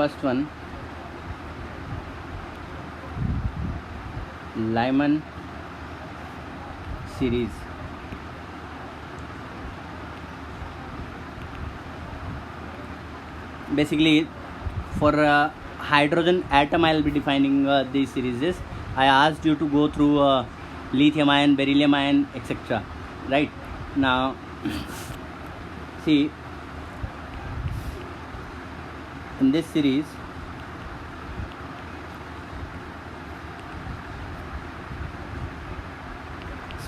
first one, Lyman series. Basically, for hydrogen atom, I'll be defining these series. I asked you to go through lithium ion, beryllium ion, etc. Right now, see, in this series,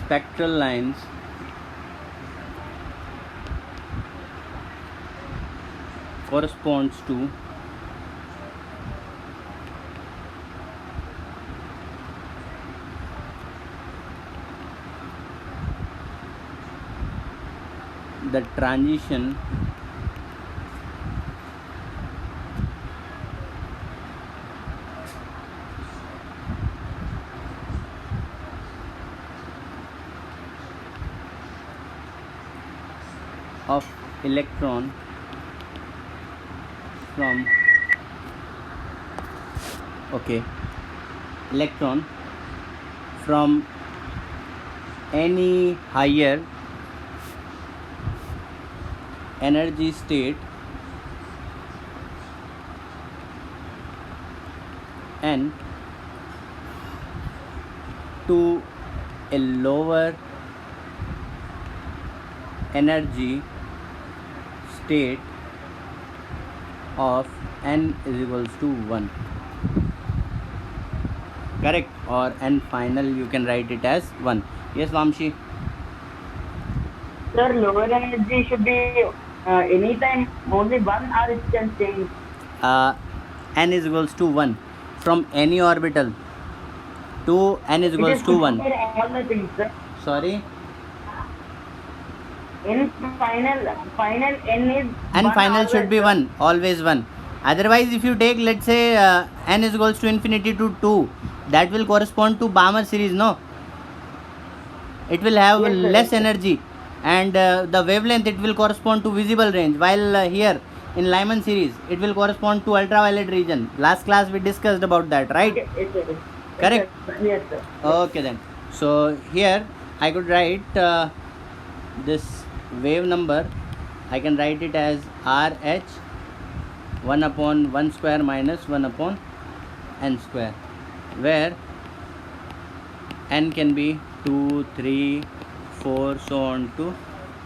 spectral lines corresponds to the transition of electron from electron from any higher energy state and to a lower energy state of n is equals to 1. Correct? Or n final, you can write it as 1. Yes, Vamshi? Sir, lower energy should be anytime only one, or it can change. N is equals to 1 from any orbital to n is It equals is to good 1. for all the things, sir. Sorry? In final n is N one final always, should be sir. 1, always 1. Otherwise, if you take, let's say, n is equals to infinity to 2, that will correspond to Balmer series, no? It will have Yes, sir, less yes, sir. energy, and the wavelength, it will correspond to visible range, while here in Lyman series it will correspond to ultraviolet region. Last class we discussed about that, right? Okay, yes, sir. Correct? Yes, sir. Okay then. So here I could write this wave number. I can write it as RH 1 upon 1 square minus 1 upon n square, where n can be 2, 3, 4, so on to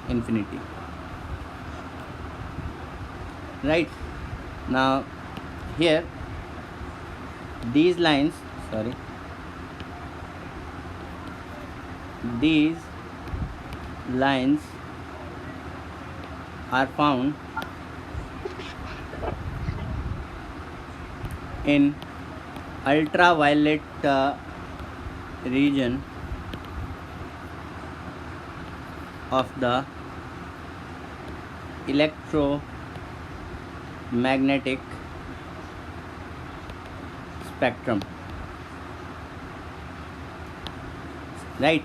infinity. Right? Now here these lines, these lines are found in ultraviolet region of the electromagnetic spectrum, right?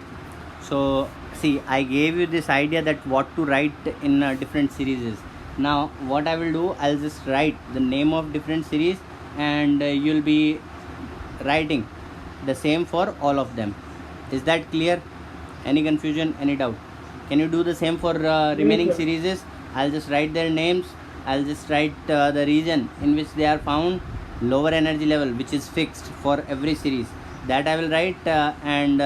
So see, I gave you this idea that what to write in different series. Now what I will do, I'll just write the name of different series, and you'll be writing the same for all of them. Is that clear? Any confusion, any doubt? Can you do the same for remaining Yes, sir. series? I'll just write their names. I'll just write the region in which they are found, lower energy level, which is fixed for every series. That I will write, and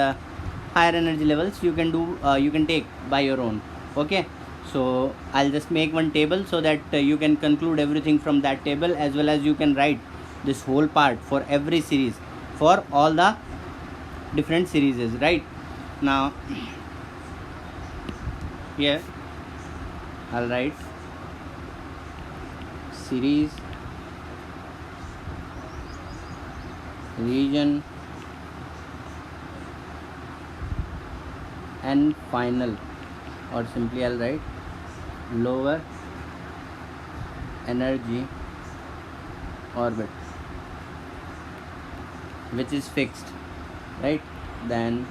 higher energy levels you can do, you can take by your own. Okay. So I'll just make one table so that you can conclude everything from that table, as well as you can write this whole part for every series for all the different series, right? Now here I'll write series, region, and final, or simply I'll write lower energy orbit, which is fixed, right? Then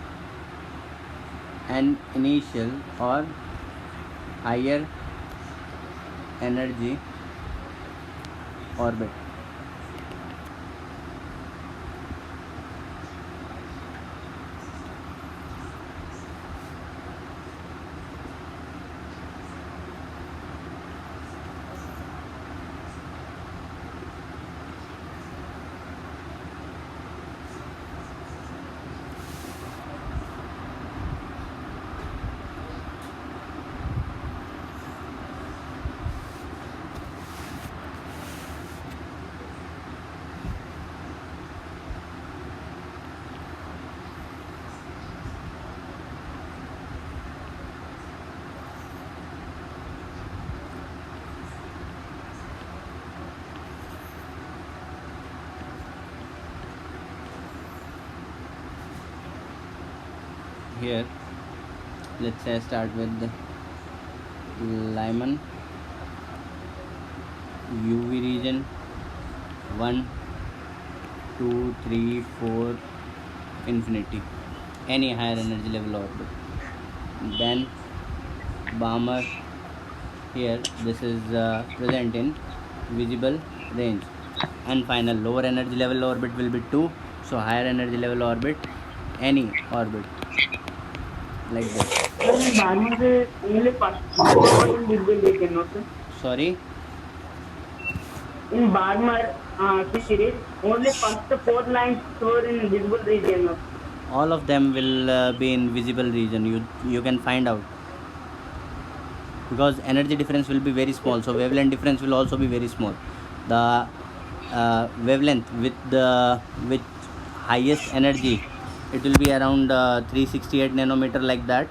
an initial or higher energy orbit. here let's say start with the Lyman UV region 1 2 3 4 infinity, any higher energy level orbit. Then Balmer, here this is present in visible range. And final lower energy level orbit will be 2, so higher energy level orbit any orbit like this. Sir, in Balmer, the only first four in visible region, no sir? Sorry, In Balmer series, only first four lines were in visible region, no sir? all of them will be in visible region. You can find out, because energy difference will be very small, so wavelength difference will also be very small. The wavelength with highest energy, it will be around 368 nanometer like that,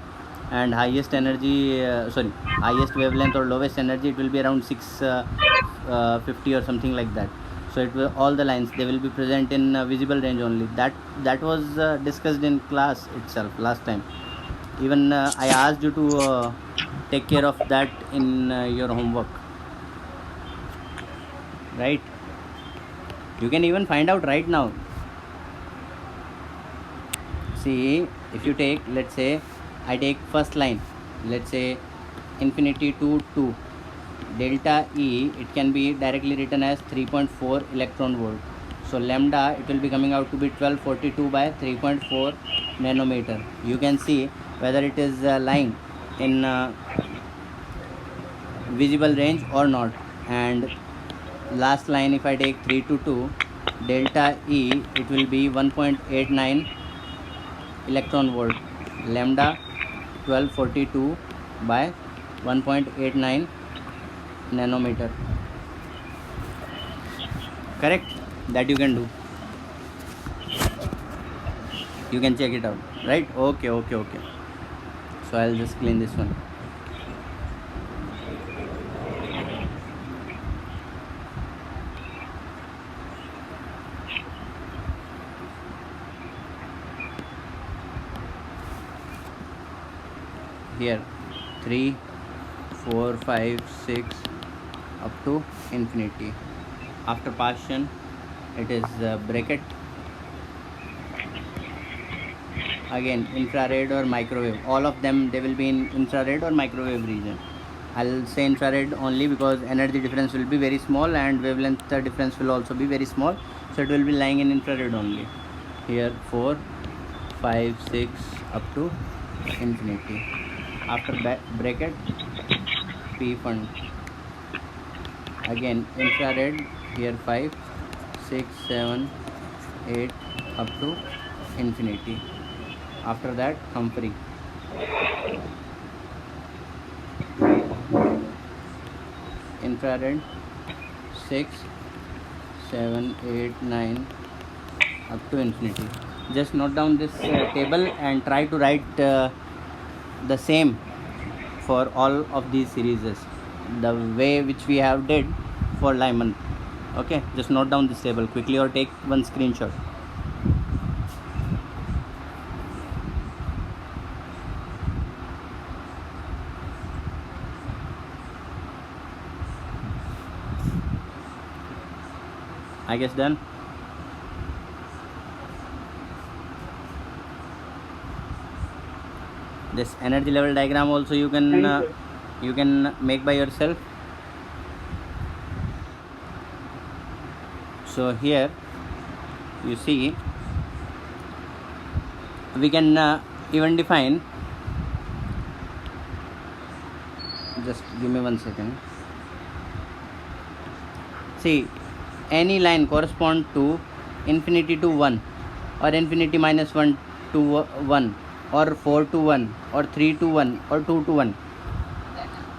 and highest energy highest wavelength or lowest energy, it will be around 650 or something like that. So it will, all the lines, they will be present in visible range only. That was discussed in class itself last time. Even I asked you to take care of that in your homework, right? You can even find out right now. See, if you take, let's say I take first line, let's say infinity to 2, delta E, it can be directly written as 3.4 electron volt. So lambda, it will be coming out to be 1242 by 3.4 nanometer. You can see whether it is lying in visible range or not. And last line, if I take 3 to 2, delta E, it will be 1.89 electron volt. Lambda 1242 by 1.89 nanometer. Correct? That you can do. You can check it out, right? Okay. So I'll just clean this one. Here 3 4 5 6 up to infinity. After partition, it is bracket. Again, infrared or microwave, all of them, they will be in infrared or microwave region. I'll say infrared only because energy difference will be very small and wavelength difference will also be very small, so it will be lying in infrared only. Here 4 5 6 up to infinity. After bracket, P fund. Again infrared, here 5 6 7 8 up to infinity. After that, Humphrey. Infrared 6 7 8 9 up to infinity. Just note down this table and try to write the same for all of these series, the way which we have did for Lyman. Okay, just note down this table quickly or take one screenshot. I guess done. This energy level diagram also you can make by yourself. So here you see we can even define, just give me 1 second. See, any line correspond to infinity to 1 or infinity minus 1 to 1 or 4 to 1 or 3 to 1 or 2 to 1.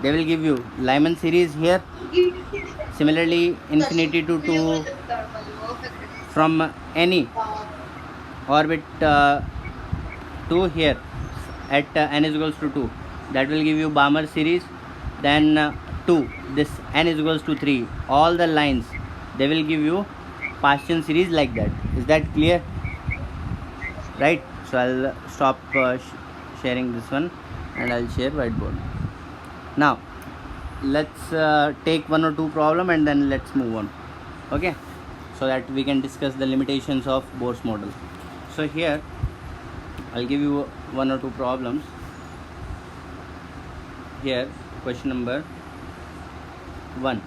They will give you Lyman series here. Similarly, infinity to 2 from any orbit to here at n is equals to 2. That will give you Balmer series. Then 2, this n is equals to 3. All the lines, they will give you partition series like that. Is that clear? Right? So I'll stop sharing this one, and I'll share whiteboard. Now let's take one or two problem and then let's move on, okay, so that we can discuss the limitations of Bohr's model. So here I'll give you one or two problems. Here, question number 1.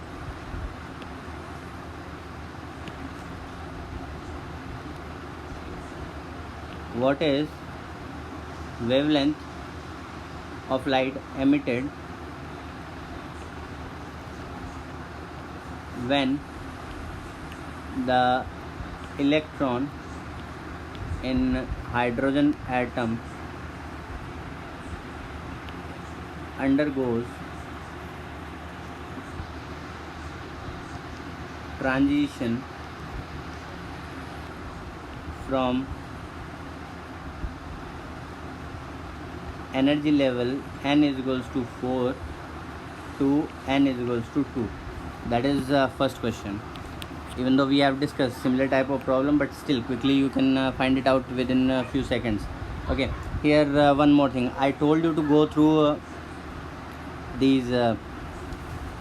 What is wavelength of light emitted when the electron in hydrogen atom undergoes transition from energy level n is equals to 4 to n is equals to 2? That is first question. Even though we have discussed similar type of problem, but still quickly you can find it out within a few seconds. Okay, here one more thing. I told you to go through these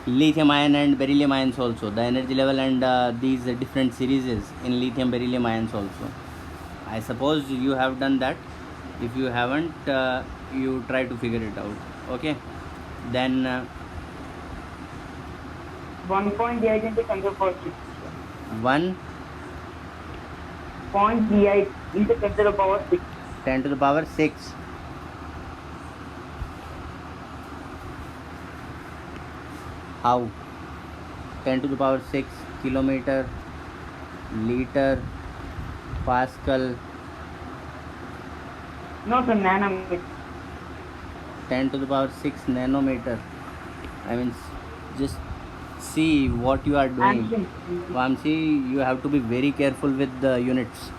lithium ion and beryllium ions also, the energy level and these different series in lithium beryllium ions also. I suppose you have done that. If you haven't, you try to figure it out. Okay, then 1.8 into 10 to the power 6. 1 0.8 into 10 to the power 6. 10 to the power 6. How? 10 to the power 6 kilometer, liter, Pascal. No, sir, nanometer. 10 to the power 6 nanometer. I mean, just see what you are doing. Vamsi, you have to be very careful with the units.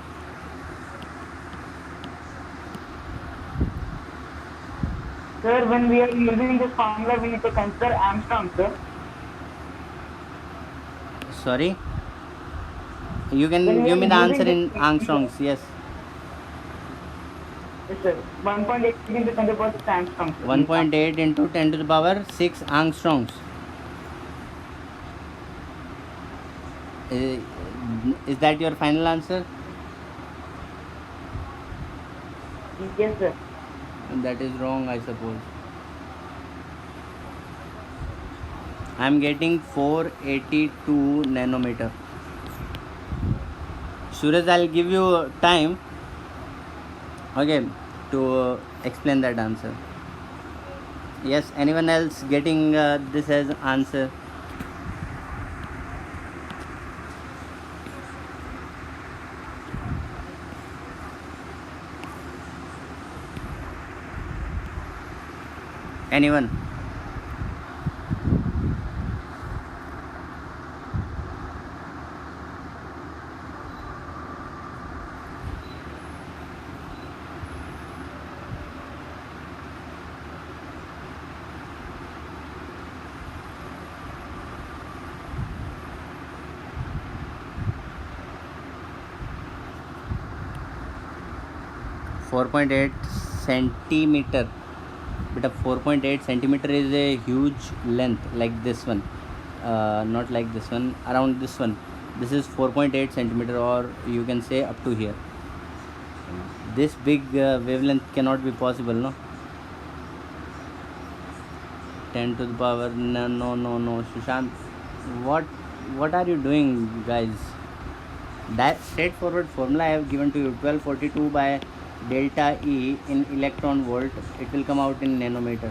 Sir, when we are using this formula, we need to consider Armstrong, sir. Sorry? You can When we give me are the answer using in this- angstroms. Yes. Yes, sir. 1.8 into 10 to the power 6 Armstrong. 1.8 into 10 to the power 6 angstroms. Is that your final answer? Yes, sir. That is wrong, I suppose. I am getting 482 nanometer. Suraj, I'll give you time, okay, to explain that answer. Yes, anyone else getting this as answer? Anyone? .8 centimeter. But 4.8 centimeter is a huge length, like this one, not like this one, around this one. This is 4.8 centimeter, or you can say up to here. This big wavelength cannot be possible, no? 10 to the power, no, Sushant, what are you doing, guys? That straightforward formula I have given to you, 1242 by delta E in electron volt, it will come out in nanometer.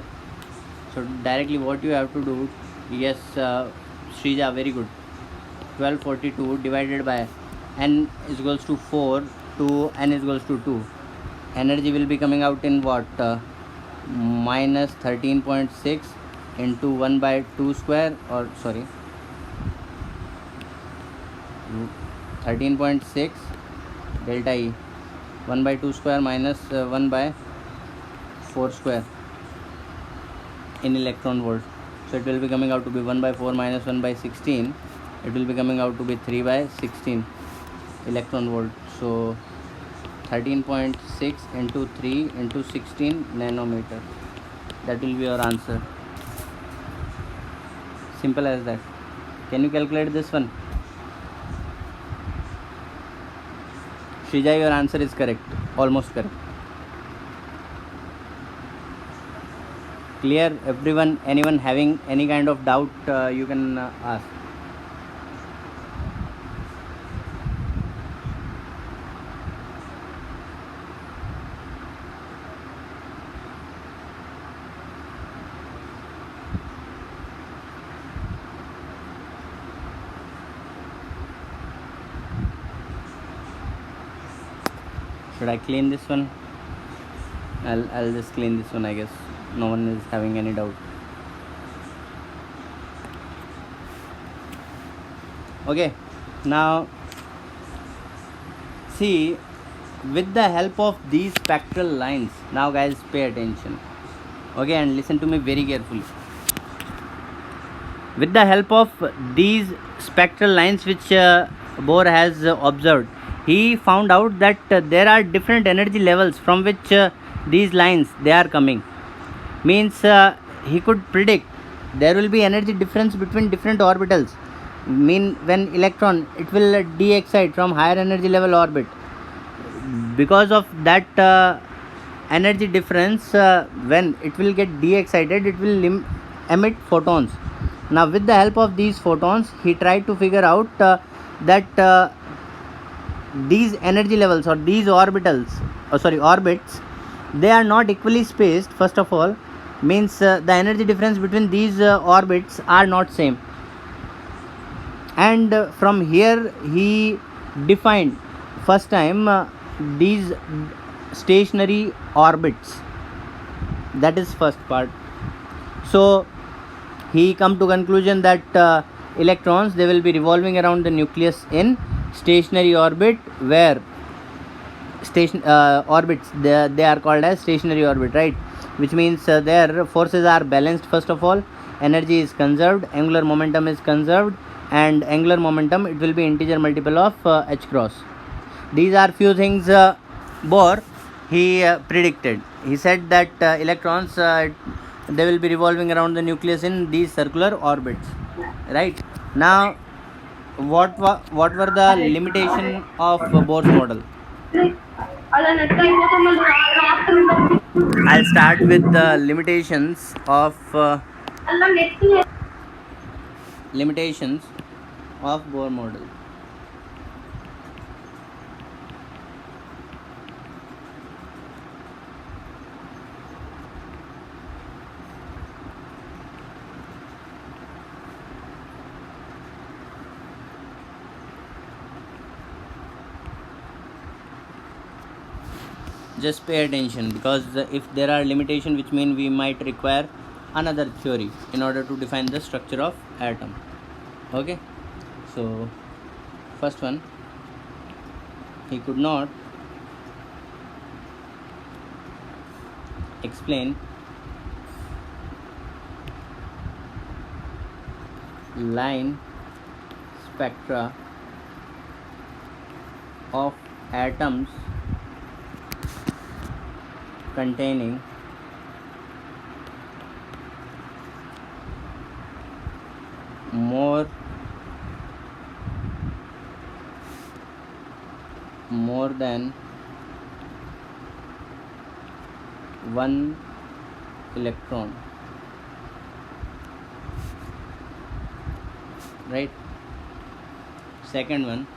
So directly what you have to do, yes, Shrija, very good. 1242 divided by n is equals to 4 to n is equals to 2. Energy will be coming out in what? Minus 13.6 into 1 by 2 square, or sorry, 13.6 delta E, 1 by 2 square minus 1 by 4 square in electron volt. So it will be coming out to be 1 by 4 minus 1 by 16. It will be coming out to be 3 by 16 electron volt. So 13.6 into 3 into 16 nanometer. That will be your answer. Simple as that. Can you calculate this one? Shrija, your answer is correct. Almost correct. Clear, everyone? Anyone having any kind of doubt, you can ask. Should I clean this one? I'll just clean this one, I guess. No one is having any doubt. Okay, now see, with the help of these spectral lines, now guys pay attention, okay, and listen to me very carefully. With the help of these spectral lines which Bohr has observed, he found out that there are different energy levels from which these lines they are coming. Means he could predict there will be energy difference between different orbitals. Mean when electron it will de-excite from higher energy level orbit. Because of that energy difference, when it will get de-excited, it will emit photons. Now with the help of these photons, he tried to figure out that these energy levels or these orbitals, orbits, they are not equally spaced. First of all, means the energy difference between these orbits are not same. And from here he defined first time these stationary orbits. That is first part. So he come to conclusion that electrons they will be revolving around the nucleus in stationary orbit, where orbits they are called as stationary orbit, right? Which means their forces are balanced. First of all, energy is conserved, angular momentum is conserved, and angular momentum it will be integer multiple of h cross. These are few things Bohr he predicted. He said that electrons they will be revolving around the nucleus in these circular orbits, right? Now what were the limitation of Bohr's model? I'll start with the limitations of Bohr model. Just pay attention, because if there are limitations, which mean we might require another theory in order to define the structure of atom. Okay, so first one, he could not explain line spectra of atoms containing more than one electron, right? Second one,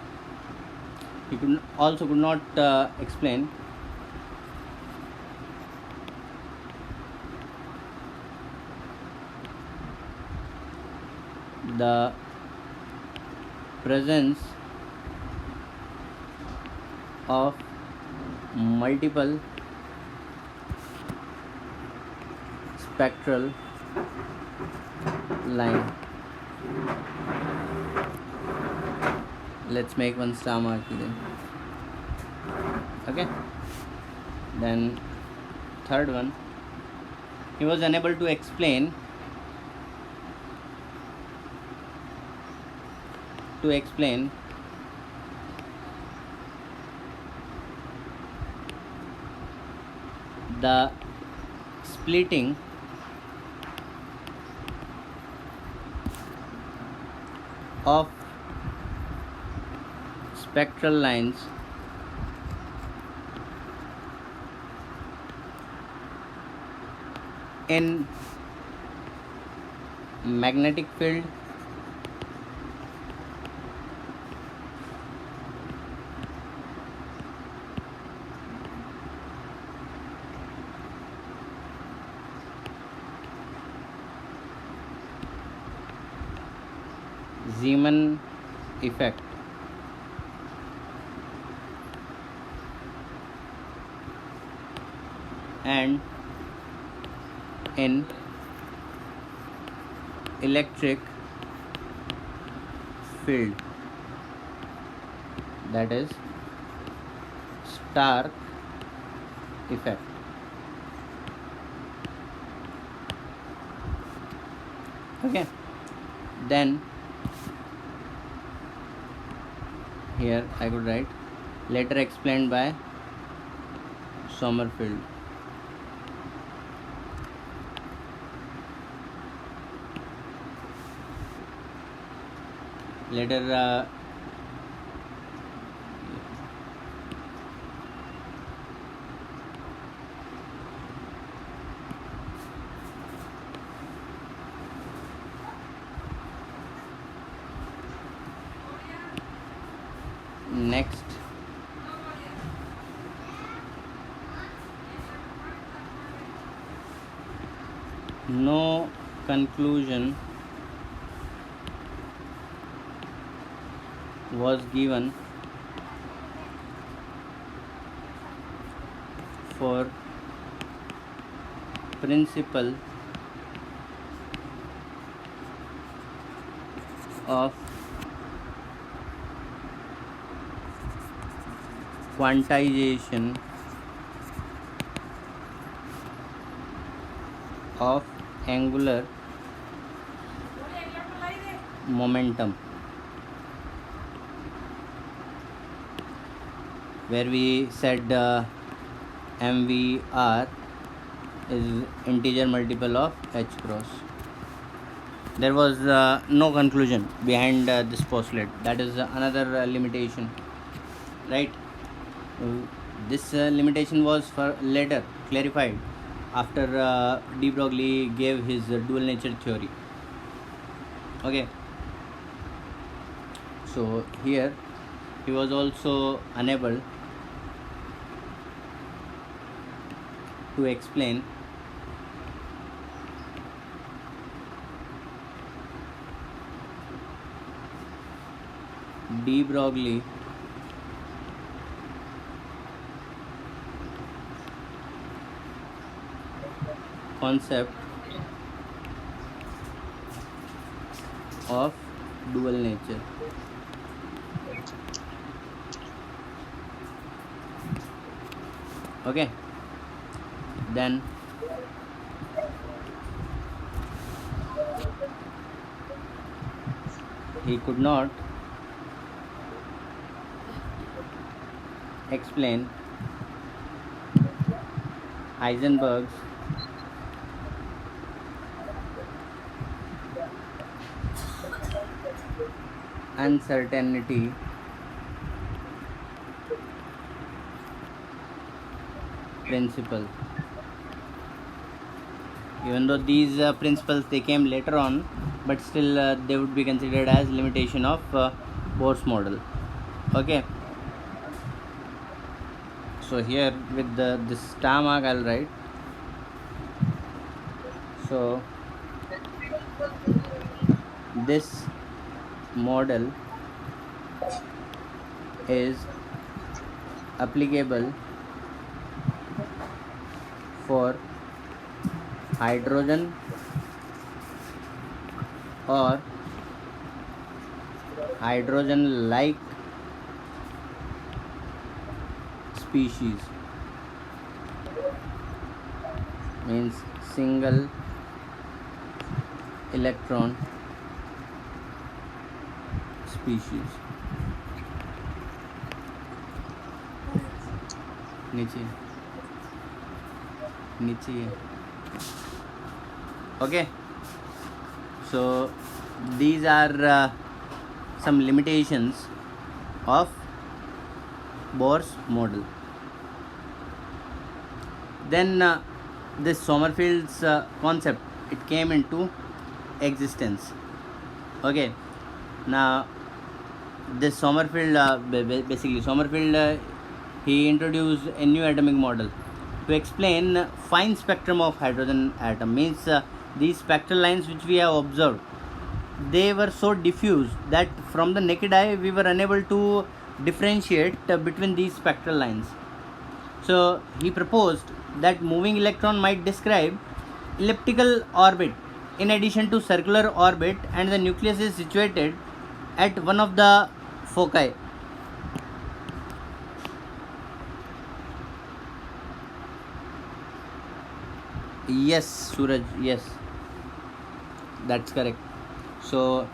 he could not explain the presence of multiple spectral line. Let's make one star mark then. Okay, then third one, he was unable to explain the splitting of spectral lines in magnetic field Zeeman effect and in electric field, that is Stark effect. Okay, then here I could write later explained by Sommerfeld. Later next no conclusion was given for principle of quantization of angular momentum, where we said MVR is integer multiple of h cross. There was no conclusion behind this postulate. That is another limitation, right? This limitation was for later clarified after de Broglie gave his dual nature theory. Okay, so here he was also unable to explain de Broglie concept of dual nature. Okay, then he could not explain Heisenberg's uncertainty principle. Even though these principles they came later on, but still they would be considered as limitation of Bohr's model. Okay, so here with this star mark I'll write. So this model is applicable for hydrogen or hydrogen like species, means single electron species. नीचे नीचे ही है. Okay, so these are some limitations of Bohr's model. Then this Sommerfeld's concept, it came into existence. Okay, now this Sommerfeld, basically Sommerfeld, he introduced a new atomic model to explain fine spectrum of hydrogen atom. Means these spectral lines which we have observed, they were so diffuse that from the naked eye we were unable to differentiate between these spectral lines. So he proposed that moving electron might describe elliptical orbit in addition to circular orbit, and the nucleus is situated at one of the foci. Yes, Suraj, yes, that's correct. So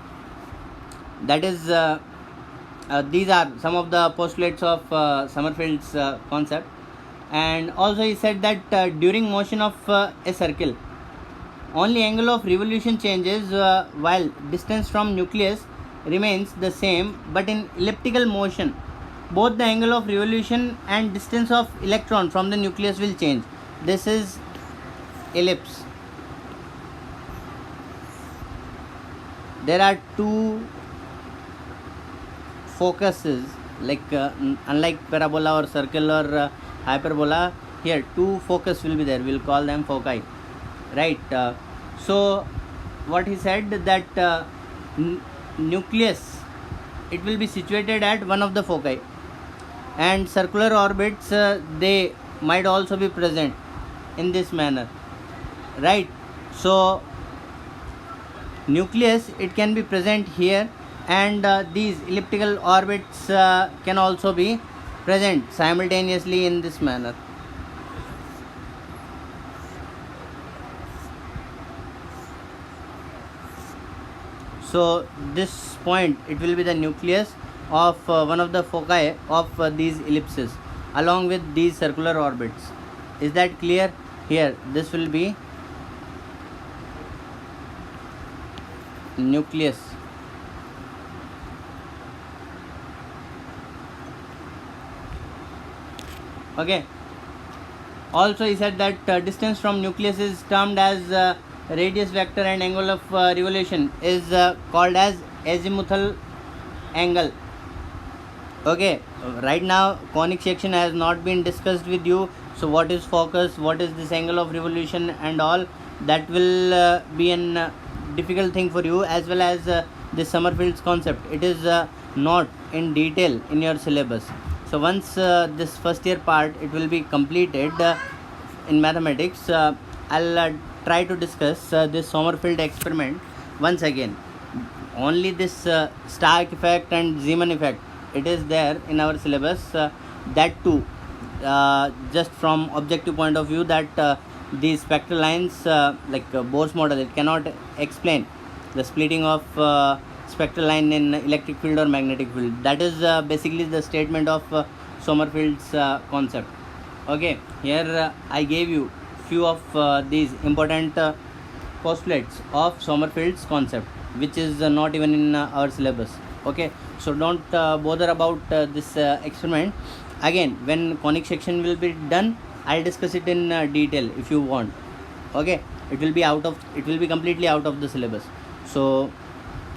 that is these are some of the postulates of Sommerfeld's concept. And also he said that during motion of a circle, only angle of revolution changes while distance from nucleus remains the same, but in elliptical motion both the angle of revolution and distance of electron from the nucleus will change. This is ellipse. There are two focuses, like unlike parabola or circle or hyperbola, here two focus will be there, we'll call them foci, right? So what he said that nucleus, it will be situated at one of the foci, and circular orbits they might also be present in this manner, right? So nucleus, it can be present here, and these elliptical orbits can also be present simultaneously in this manner. So this point, it will be the nucleus of one of the foci of these ellipses along with these circular orbits. Is that clear? Here this will be nucleus. Okay, also he said that distance from nucleus is termed as radius vector, and angle of revolution is called as azimuthal angle. Okay, right now conic section has not been discussed with you, so what is focus, what is this angle of revolution and all, that will be an difficult thing for you, as well as this Sommerfeld's concept, it is not in detail in your syllabus. So once this first year part, it will be completed in mathematics, I'll try to discuss this Sommerfeld experiment once again. Only this Stark effect and Zeeman effect, it is there in our syllabus, that too just from objective point of view, that these spectral lines, like Bohr's model, it cannot explain the splitting of spectral line in electric field or magnetic field. That is basically the statement of Sommerfeld's concept. Okay, here I gave you few of these important postulates of Sommerfeld's concept, which is not even in our syllabus. Okay, so don't bother about this experiment. Again, when conic section will be done, I'll discuss it in detail if you want. Okay, it will be completely out of the syllabus. So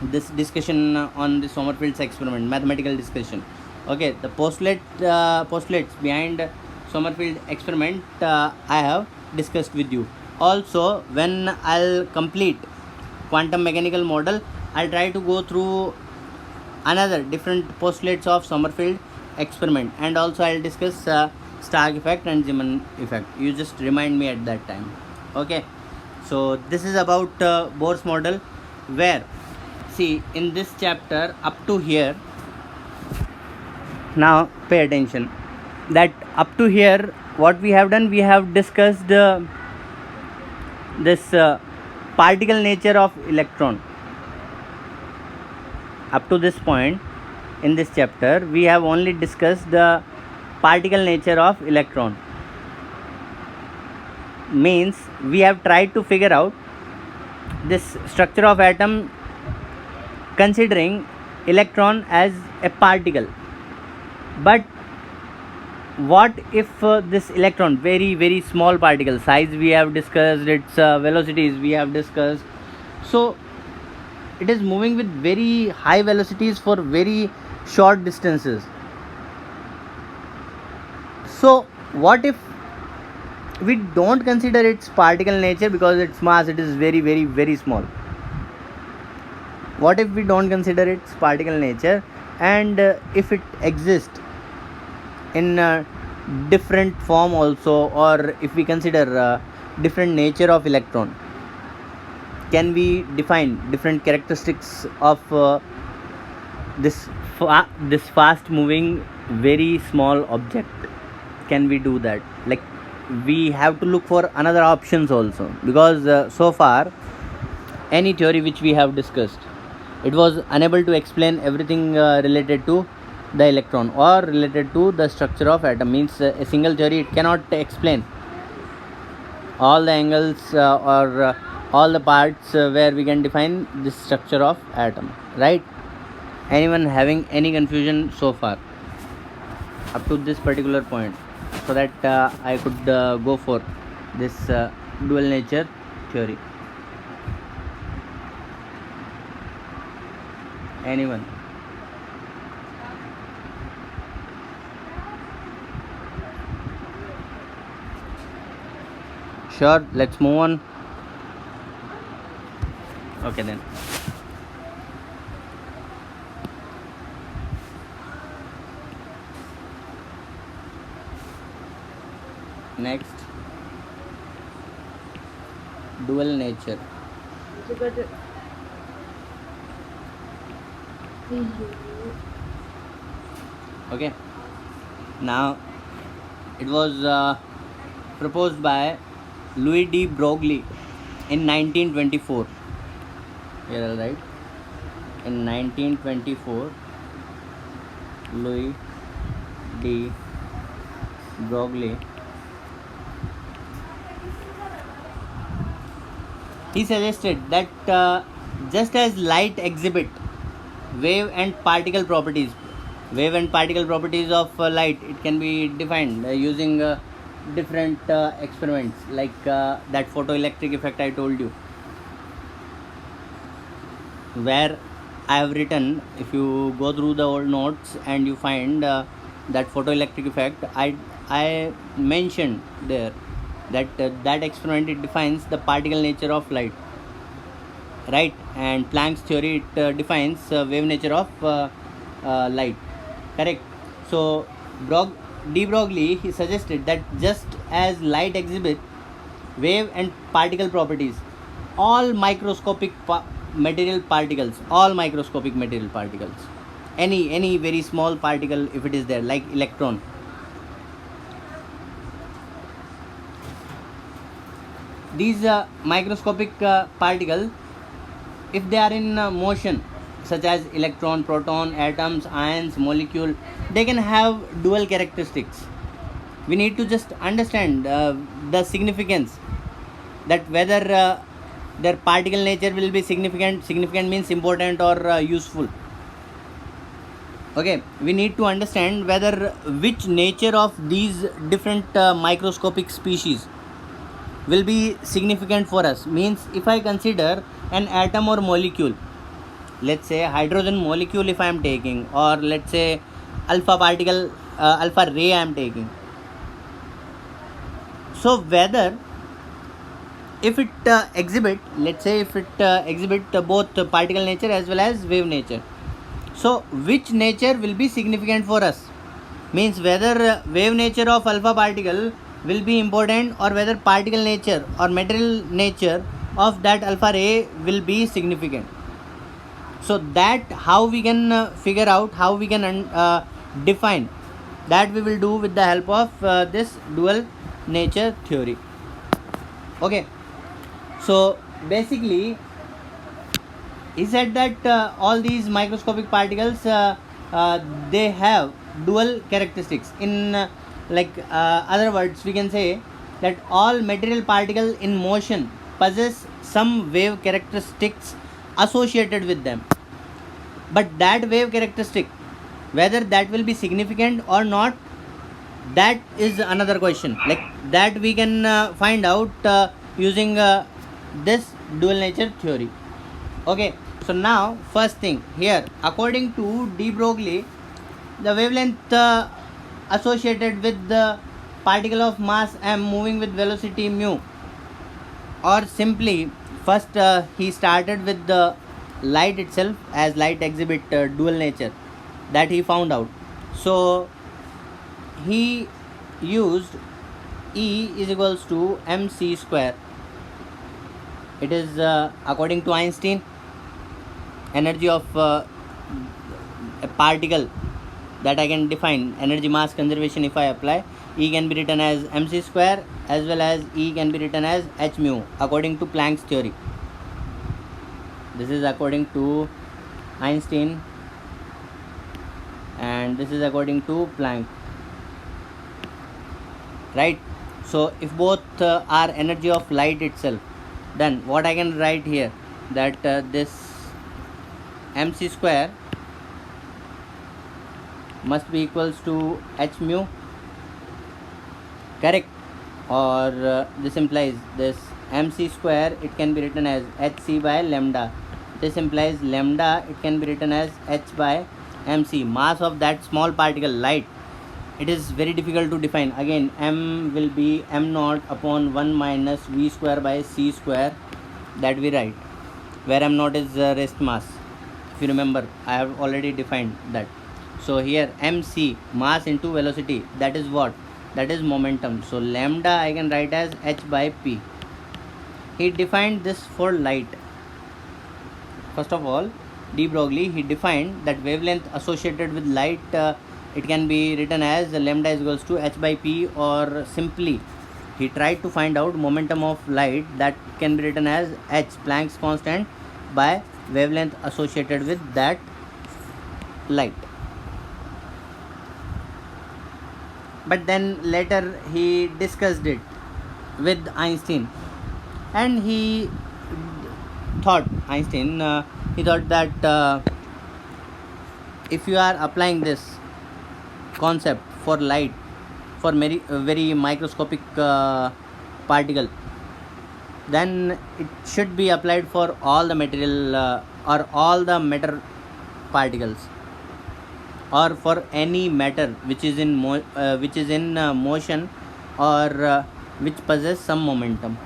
this discussion on the Sommerfeld's experiment, mathematical discussion. Okay, the postulates behind Sommerfeld experiment I have discussed with you. Also, when I'll complete quantum mechanical model, I'll try to go through another different postulates of Sommerfeld experiment, and also I'll discuss Stark effect and Zeeman effect. You just remind me at that time. Okay, so this is about Bohr's model, where see in this chapter up to here, now pay attention, that up to here what we have done, we have discussed this particle nature of electron. Up to this point in this chapter, we have only discussed the particle nature of electron. means we have tried to figure out this structure of atom considering electron as a particle. But what if this electron, very small particle size we have discussed, its velocities we have discussed, so it is moving with very high velocities for very short distances. So what if we don't consider its particle nature because its mass, it is very small? What if we don't consider its particle nature, and if it exists in different form also, or if we consider different nature of electron, can we define different characteristics of this fast moving very small object? Can we do that? Like, we have to look for another options also, because so far any theory which we have discussed, it was unable to explain everything related to the electron or related to the structure of atom. Means a single theory, it cannot explain all the angles or all the parts where we can define this structure of atom, right? Anyone having any confusion so far up to this particular point, so that I could go for this dual nature theory? Anyone? Sure, let's move on. Okay then. Next, dual nature. Okay, now it was proposed by Louis de Broglie in 1924. Here I'll write, in 1924, Louis de Broglie, he suggested that just as light exhibit wave and particle properties, of light, it can be defined using different experiments, like that photoelectric effect I told you, where I have written, if you go through the old notes and you find that photoelectric effect, I mentioned there that that experiment, it defines the particle nature of light, right? And Planck's theory, it defines wave nature of light, correct? So de Broglie, he suggested that just as light exhibits wave and particle properties, all microscopic material particles, any very small particle, if it is there, like electron, these microscopic particles, if they are in motion, such as electron, proton, atoms, ions, molecule, they can have dual characteristics. We need to just understand the significance, that whether their particle nature will be significant means important or useful. Okay, we need to understand whether which nature of these different microscopic species will be significant for us. Means, if I consider an atom or molecule, let's say hydrogen molecule if I am taking, or let's say alpha particle, alpha ray I am taking, so whether if it exhibit, let's say if it exhibit both particle nature as well as wave nature, so which nature will be significant for us? Means, whether wave nature of alpha particle will be important, or whether particle nature or material nature of that alpha ray will be significant. So that how we can figure out, how we can define, that we will do with the help of this dual nature theory. Okay, so basically he said that all these microscopic particles, they have dual characteristics. In other words, we can say that all material particles in motion possess some wave characteristics associated with them. But that wave characteristic, whether that will be significant or not, that is another question. Like that we can find out using this dual nature theory. Okay, so now first thing here, according to de Broglie, the wavelength associated with the particle of mass m moving with velocity mu, or simply first he started with the light itself, as light exhibit dual nature, that he found out. So he used E is equals to mc square. It is according to Einstein, energy of a particle that I can define, energy mass conservation. If I apply, E can be written as mc square, as well as E can be written as h mu, according to Planck's theory. This is according to Einstein and this is according to Planck, right? So if both are energy of light itself, then what I can write here, that this mc square must be equals to h mu, correct? Or this implies this mc square, it can be written as hc by lambda. This implies lambda, it can be written as h by mc, mass of that small particle light. It is very difficult to define. Again, m will be m naught upon 1 minus v square by c square, that we write, where m naught is rest mass. If you remember, I have already defined that. So here mc, mass into velocity, that is what? That is momentum. So lambda I can write as h by p. He defined this for light. First of all, de Broglie, he defined that wavelength associated with light, it can be written as lambda is equals to h by p, or simply he tried to find out momentum of light, that can be written as h, Planck's constant, by wavelength associated with that light. But then later he discussed it with Einstein, and he thought, Einstein, he thought that if you are applying this concept for light, for very microscopic particle, then it should be applied for all the material or all the matter particles, or for any matter which is in motion, or which possess some momentum.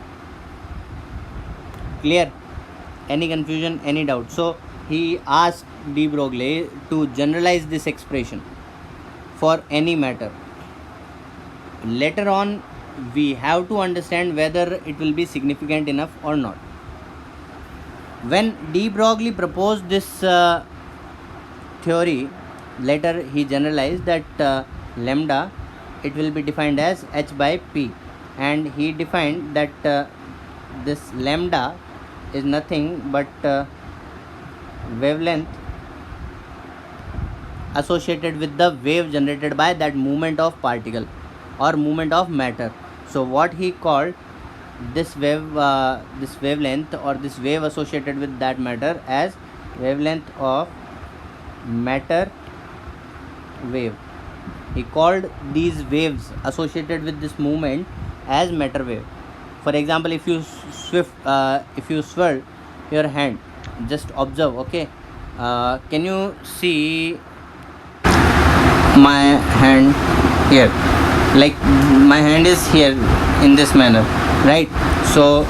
Clear? Any confusion, any doubt? So he asked de Broglie to generalize this expression for any matter. Later on, we have to understand whether it will be significant enough or not. When de Broglie proposed this theory, later he generalized that lambda, it will be defined as h by p, and he defined that this lambda is nothing but wavelength associated with the wave generated by that movement of particle or movement of matter. So what he called this wavelength or this wave associated with that matter as wavelength of matter wave. He called these waves associated with this movement as matter wave. For example, if you swirl your hand, just observe, okay? Can you see my hand here? Like my hand is here in this manner, right? So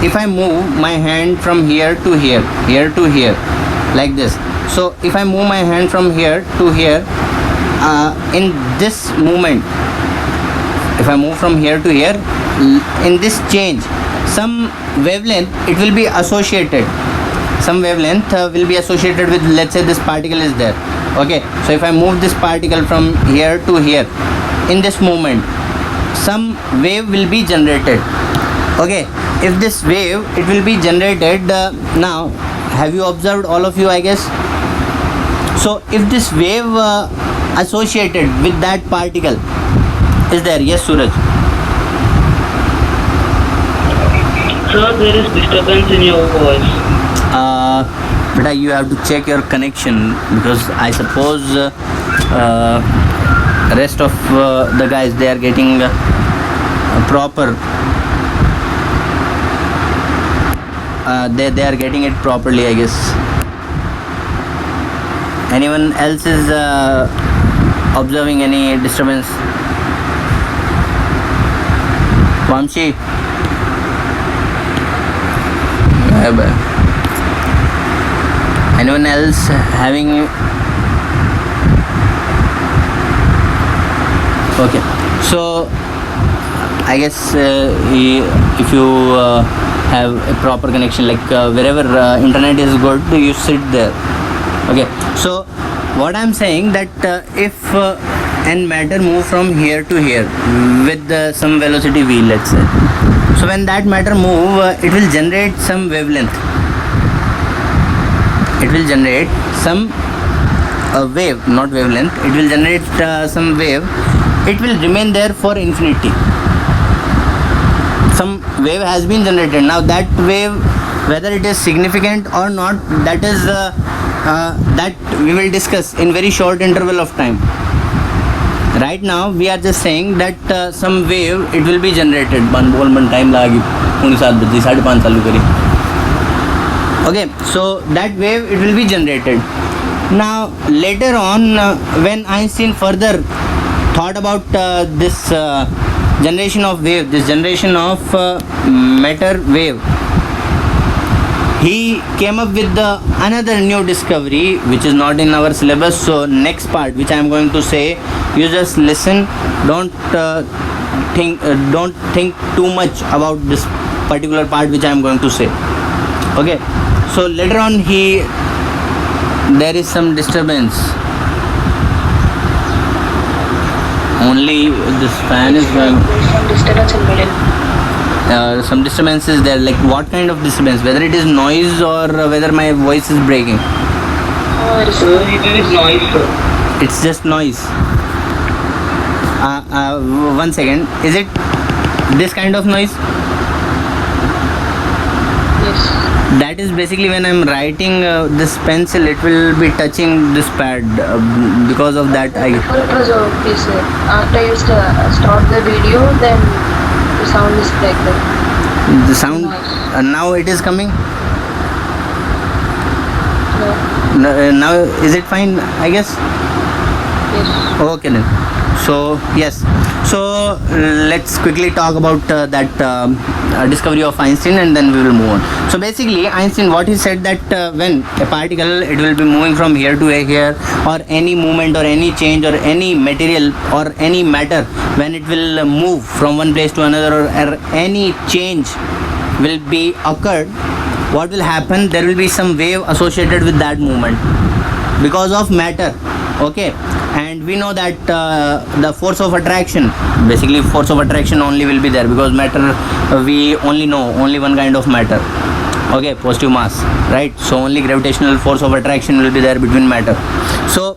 if I move my hand from here to here, here to here, like this. So if I move my hand from here to here, in this movement, if I move from here to here, in this change, some wavelength it will be associated, some wavelength will be associated with, let's say, this particle is there, okay? So if I move this particle from here to here, in this movement some wave will be generated, okay? If this wave, it will be generated, now have you observed, all of you, I guess? So if this wave associated with that particle is there, yes Suraj, Sir, there is disturbance in your voice. Beta, you have to check your connection, because I suppose rest of the guys, they are getting proper. They are getting it properly, I guess. Anyone else is observing any disturbance? Vamshi? Anyone else having? Okay, so I guess if you have a proper connection, like wherever internet is good, you sit there. Okay, so what I'm saying, that if an matter move from here to here with some velocity v, let's say, so when that matter move, it will generate some wavelength. It will generate some wave, not wavelength. It will generate some wave. It will remain there for infinity. Some wave has been generated. Now that wave, whether it is significant or not, that is that we will discuss in very short interval of time. Right now we are just saying that some wave, it will be generated. Time lagi. 7 baje 5:30 चालू करी. Okay, so that wave, it will be generated. Now later on, when Einstein further thought about this generation of wave, this generation of matter wave, he came up with another new discovery, which is not in our syllabus. So next part, which I am going to say, you just listen. Don't think too much about this particular part which I am going to say. Okay, so later on, there is some disturbance. Only this fan is going. Some disturbance in middle. Some disturbance is there. Like what kind of disturbance? Whether it is noise or whether my voice is breaking? Sir, it is noise, sir. It's just noise. 1 second. Is it this kind of noise? Yes. That is basically when I'm writing this pencil, it will be touching this pad. Because of that, Before it was okay, sir. After you start the video, then the sound is like that. the sound now it is coming. No. Now is it fine? I guess. Yes. Okay then. So yes, so let's quickly talk about that discovery of Einstein, and then we will move on. So basically, Einstein, what he said, that when a particle, it will be moving from here to here, or any movement or any change or any material or any matter, when it will move from one place to another, or any change will be occurred, what will happen? There will be some wave associated with that movement because of matter. Okay, and we know that the force of attraction, basically force of attraction only will be there, because matter, we only know only one kind of matter. Okay, positive mass, right? So only gravitational force of attraction will be there between matter. So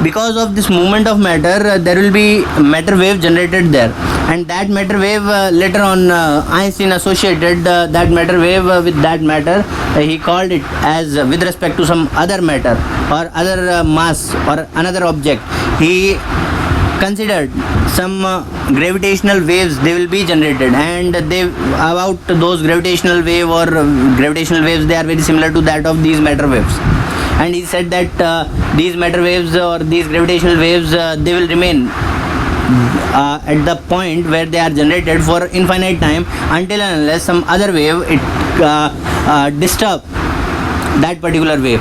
because of this movement of matter, there will be matter wave generated there, and that matter wave, later on Einstein associated that matter wave with that matter. He called it as with respect to some other matter or other mass or another object. He considered some gravitational waves, they will be generated, and they, about those gravitational wave or gravitational waves, they are very similar to that of these matter waves. And he said that these matter waves or these gravitational waves, they will remain at the point where they are generated for infinite time, until and unless some other wave it disturb that particular wave,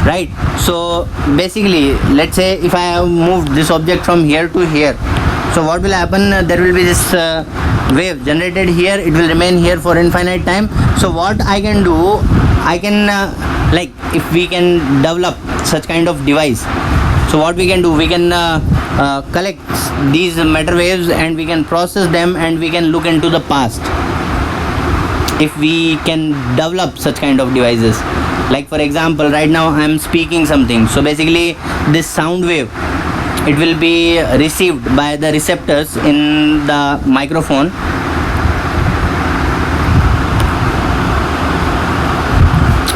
right? So basically, let's say if I have moved this object from here to here, so what will happen? There will be this wave generated here, it will remain here for infinite time. So what I can do, I can like, if we can develop such kind of device, so what we can do, we can collect these matter waves and we can process them, and we can look into the past if we can develop such kind of devices. Like for example, right now I am speaking something, so basically this sound wave, it will be received by the receptors in the microphone,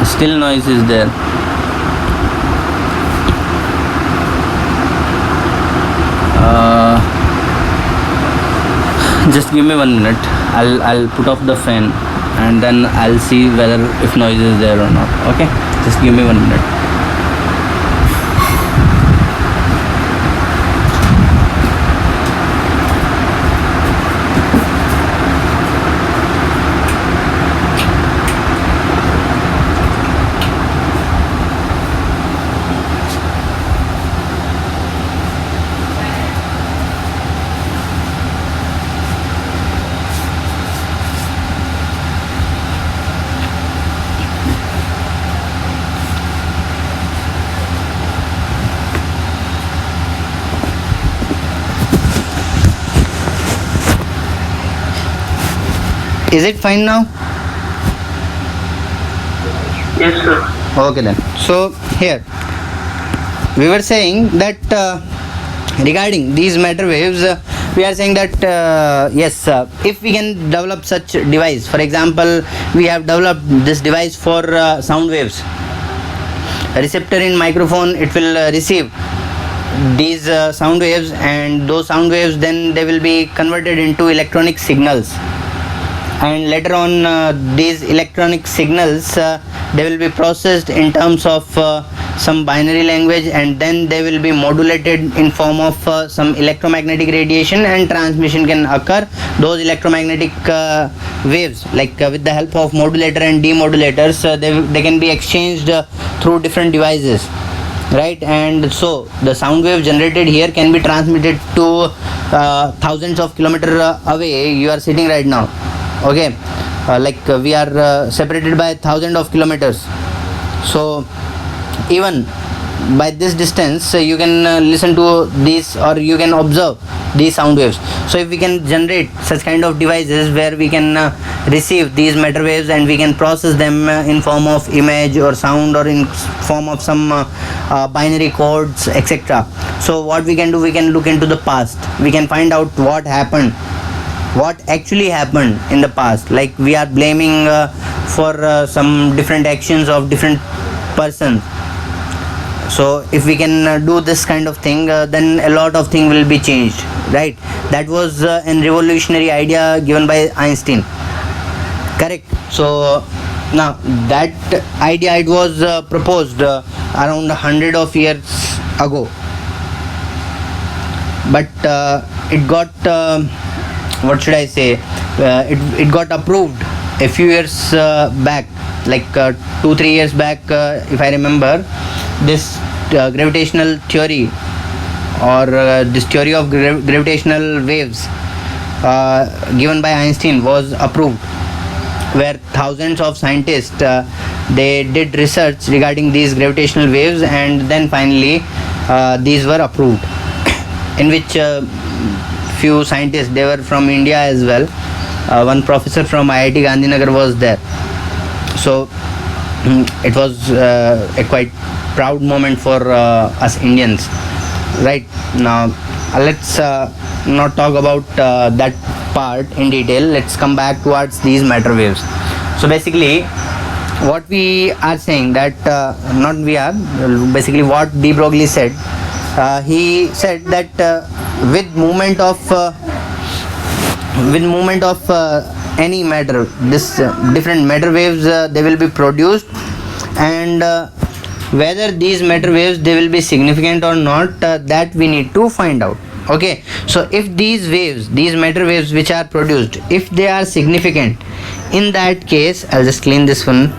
Still noise is there. Just give me 1 minute. I'll put off the fan and then I'll see whether if noise is there or not. Okay, just give me 1 minute. Is it fine now? Yes, sir. Okay then. So here we were saying that regarding these matter waves, we are saying that yes, if we can develop such device, for example, we have developed this device for sound waves. A receptor in microphone, it will receive these sound waves, and those sound waves then they will be converted into electronic signals, and later on these electronic signals they will be processed in terms of some binary language, and then they will be modulated in form of some electromagnetic radiation, and transmission can occur. Those electromagnetic waves, like with the help of modulator and demodulators, they can be exchanged through different devices, right? And so the sound wave generated here can be transmitted to thousands of kilometers away. You are sitting right now, okay, we are separated by thousands of kilometers. So even by this distance you can listen to these, or you can observe these sound waves. So if we can generate such kind of devices where we can receive these matter waves and we can process them in form of image or sound, or in form of some binary codes, etc. So what we can do, we can look into the past. We can find out what happened, what actually happened in the past. Like we are blaming for some different actions of different persons. So if we can do this kind of thing, then a lot of things will be changed, right? That was a revolutionary idea given by Einstein, correct? So now that idea, it was proposed around 100 of years ago, but it got what should I say, it got approved a few years back, like 2-3 years back, if I remember. This gravitational theory, or this theory of gravitational waves given by Einstein was approved, where thousands of scientists they did research regarding these gravitational waves, and then finally these were approved, in which few scientists, they were from India as well. One professor from IIT Gandhinagar was there. So it was a quite proud moment for us Indians, right? Now let's not talk about that part in detail. Let's come back towards these matter waves. So basically what we are saying, that not we are, basically what de Broglie said, he said that with movement of any matter, this different matter waves they will be produced, and whether these matter waves they will be significant or not, that we need to find out. Okay, so if these waves, these matter waves which are produced, if they are significant, in that case, I'll just clean this one.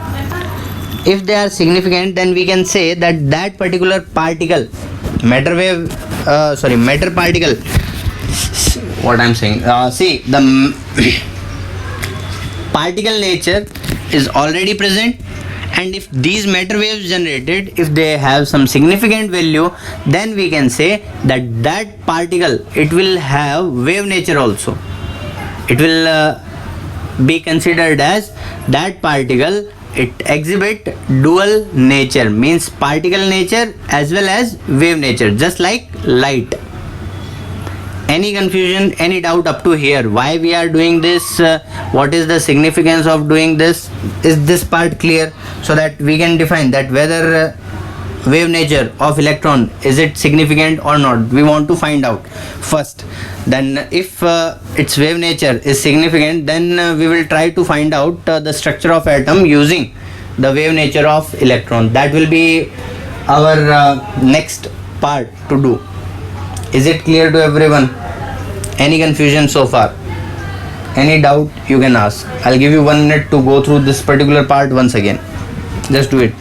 If they are significant, then we can say that that particular particle, matter wave, matter particle, what I'm saying, see, the particle nature is already present, and if these matter waves generated, if they have some significant value, then we can say that that particle, it will have wave nature also. It will be considered as that particle, it exhibit dual nature, means particle nature as well as wave nature, just like light. Any confusion, any doubt up to here? Why we are doing this? What is the significance of doing this? Is this part clear? So that we can define that whether wave nature of electron, is it significant or not? We want to find out first. Then if its wave nature is significant, then we will try to find out the structure of atom using the wave nature of electron. That will be our next part to do. Is it clear to everyone? Any confusion so far? Any doubt you can ask. I'll give you 1 minute to go through this particular part once again. Just do it.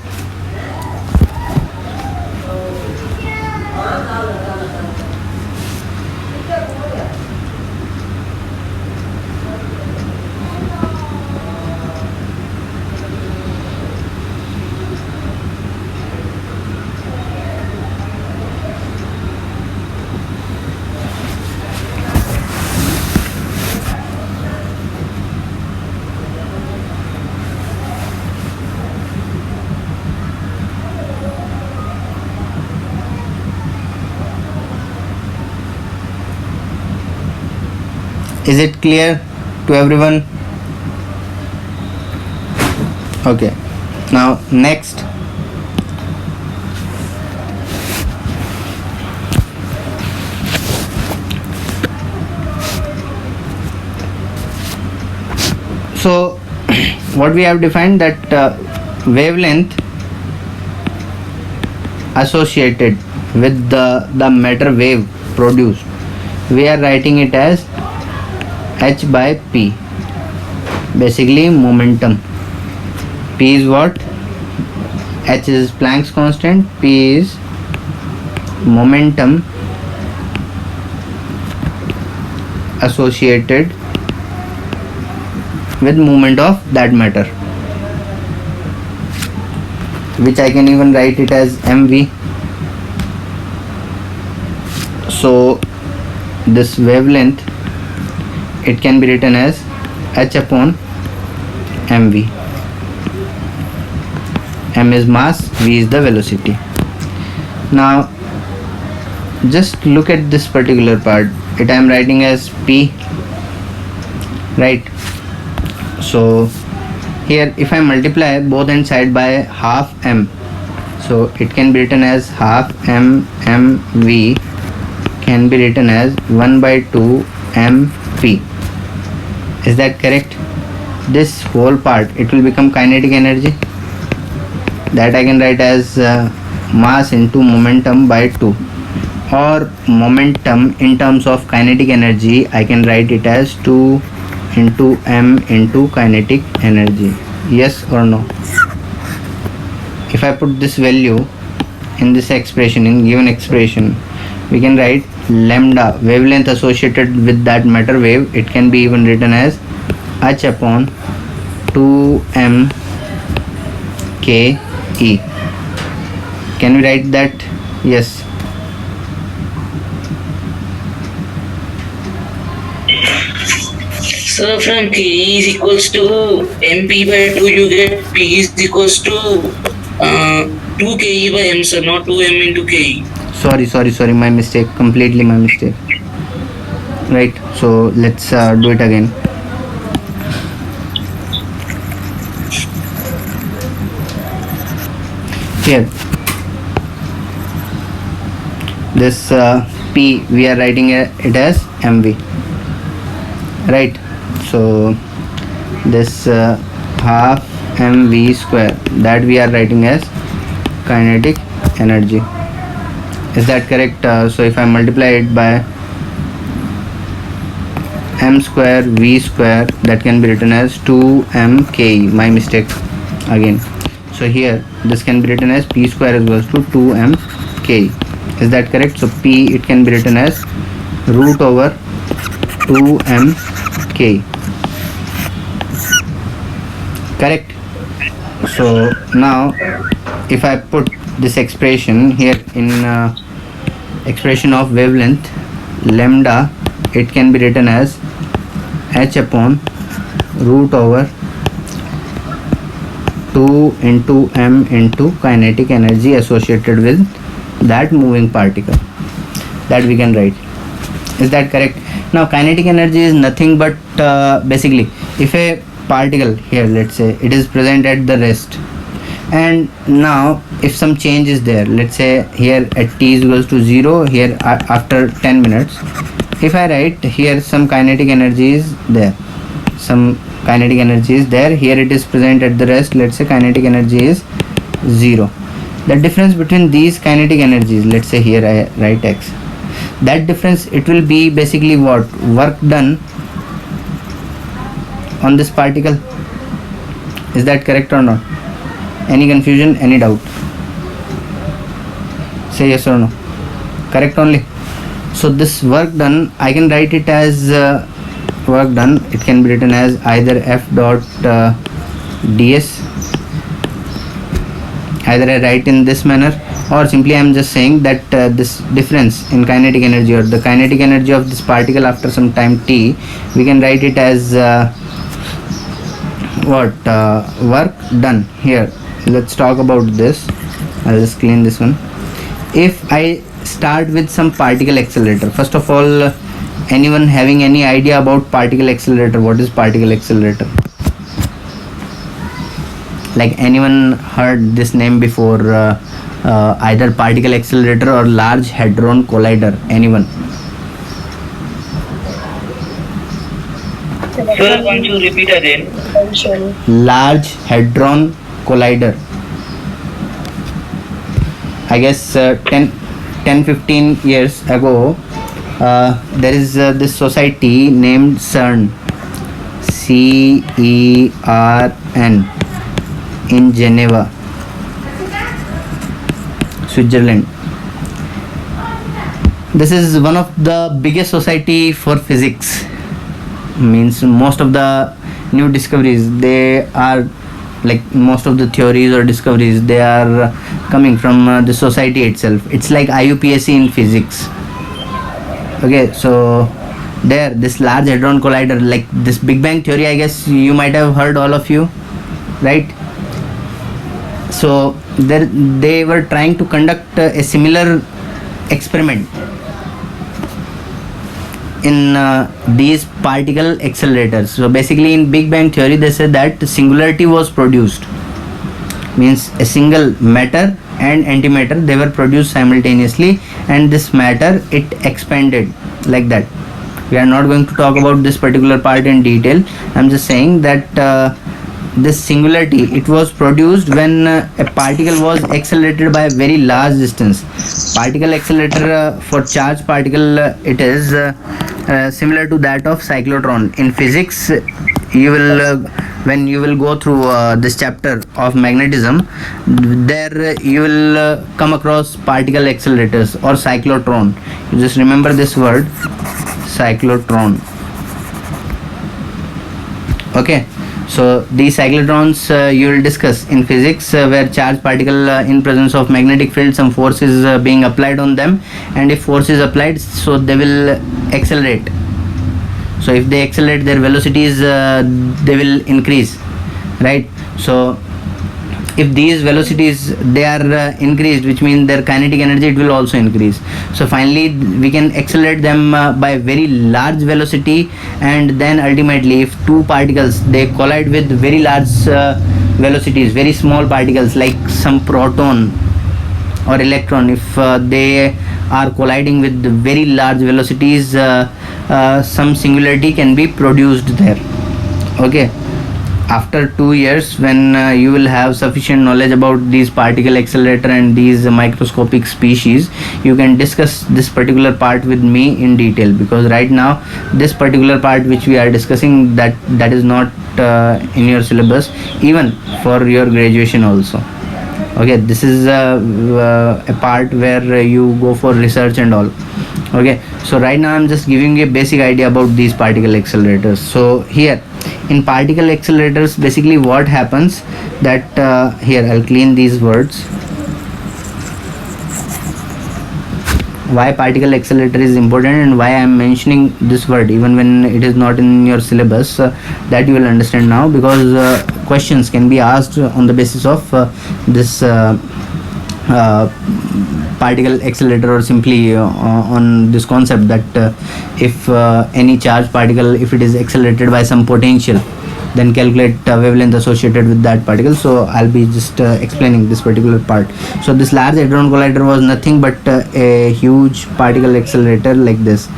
Is it clear to everyone? Okay, now next, so what we have defined, that wavelength associated with the matter wave produced, we are writing it as h by p, basically momentum. P is what? H is Planck's constant, p is momentum associated with movement of that matter, which I can even write it as mv. So this wavelength, it can be written as h upon mv. M is mass, v is the velocity. Now just look at this particular part. It I am writing as p, right? So here if I multiply both ends side by half m, so it can be written as half m mv can be written as 1 by 2 mp. Is that correct? This whole part, it will become kinetic energy, that I can write as mass into momentum by 2, or momentum in terms of kinetic energy, I can write it as 2 into m into kinetic energy. Yes or no? If I put this value in this expression, in given expression, we can write lambda, wavelength associated with that matter wave, it can be even written as h upon 2m k e. Can we write that? Yes. So from K is equals to MP by 2, you get P is equals to 2 KE by M, sir, not 2M into KE. Sorry, my mistake, completely my mistake. Right, so let's do it again. Here, this P, we are writing it as mv, right? So this half mv square, that we are writing as kinetic energy. Is that correct? So if I multiply it by m square v square, that can be written as 2mk. My mistake again. So here this can be written as p square is equals to 2mk. Is that correct? So p, it can be written as root over 2mk. Correct? So now if I put this expression here in expression of wavelength lambda, it can be written as h upon root over 2 into m into kinetic energy associated with that moving particle, that we can write. Is that correct? Now kinetic energy is nothing but basically if a particle here, let's say it is present at the rest, and now if some change is there, let's say here at t is equals to 0, here after 10 minutes, if I write here some kinetic energy is there, some kinetic energy is there, here it is present at the rest, let's say kinetic energy is 0. The difference between these kinetic energies, let's say here I write x, that difference, it will be basically what? Work done on this particle. Is that correct or not? Any confusion, any doubt? Say yes or no. Correct only. So this work done, I can write it as work done, it can be written as either f dot ds, either I write in this manner, or simply I am just saying that this difference in kinetic energy, or the kinetic energy of this particle after some time t, we can write it as work done. Here let's talk about this. I'll just clean this one. If I start with some particle accelerator, first of all, anyone having any idea about particle accelerator? What is particle accelerator? Like anyone heard this name before? Either particle accelerator or large hadron collider? Anyone? Sir, once you repeat again. Potential. Large hadron collider. I guess 10-15 years ago, there is this society named CERN, CERN, in Geneva, Switzerland. This is one of the biggest society for physics. Means most of the new discoveries, they are like most of the theories or discoveries, they are coming from the society itself. It's like IUPAC in physics. Okay, so there, this large hadron collider, like this Big Bang theory, I guess you might have heard, all of you, right? So there they were trying to conduct a similar experiment in these particle accelerators. So basically in Big Bang theory, they said that singularity was produced, means a single matter and antimatter, they were produced simultaneously, and this matter, it expanded like that. We are not going to talk about this particular part in detail. I'm just saying that this singularity, it was produced when a particle was accelerated by a very large distance. Particle accelerator for charged particle, it is similar to that of cyclotron. In physics, you will when you will go through this chapter of magnetism, there you will come across particle accelerators or cyclotron. You just remember this word, cyclotron. Okay, so these cyclotrons you will discuss in physics, where charged particle in presence of magnetic field, some force is being applied on them, and if force is applied, so they will accelerate. So if they accelerate, their velocities they will increase, right? So if these velocities they are increased, which means their kinetic energy, it will also increase. So finally we can accelerate them by very large velocity, and then ultimately if two particles they collide with very large velocities, very small particles like some proton or electron, if they are colliding with very large velocities, some singularity can be produced there. Okay, after 2 years, when you will have sufficient knowledge about these particle accelerator and these microscopic species, you can discuss this particular part with me in detail, because right now this particular part which we are discussing, that is not in your syllabus, even for your graduation also. Okay, this is a part where you go for research and all. Okay, so right now I'm just giving you a basic idea about these particle accelerators. So here in particle accelerators, basically what happens, that here I'll clean these words. Why particle accelerator is important and why I am mentioning this word even when it is not in your syllabus, that you will understand now, because questions can be asked on the basis of this particle accelerator, or simply on this concept that if any charged particle, if it is accelerated by some potential, then calculate wavelength associated with that particle. So I'll be just explaining this particular part. So this Large Hadron Collider was nothing but a huge particle accelerator like this.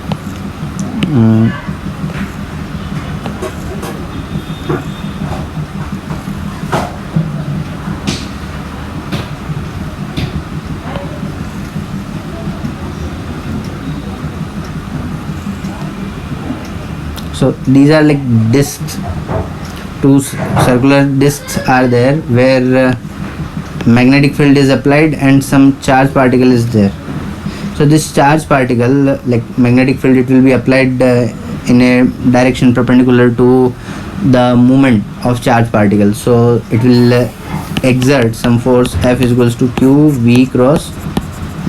So these are like discs. Two circular discs are there where magnetic field is applied and some charged particle is there. So this charged particle, like magnetic field, it will be applied in a direction perpendicular to the movement of charged particle. So it will exert some force F is equals to Q V cross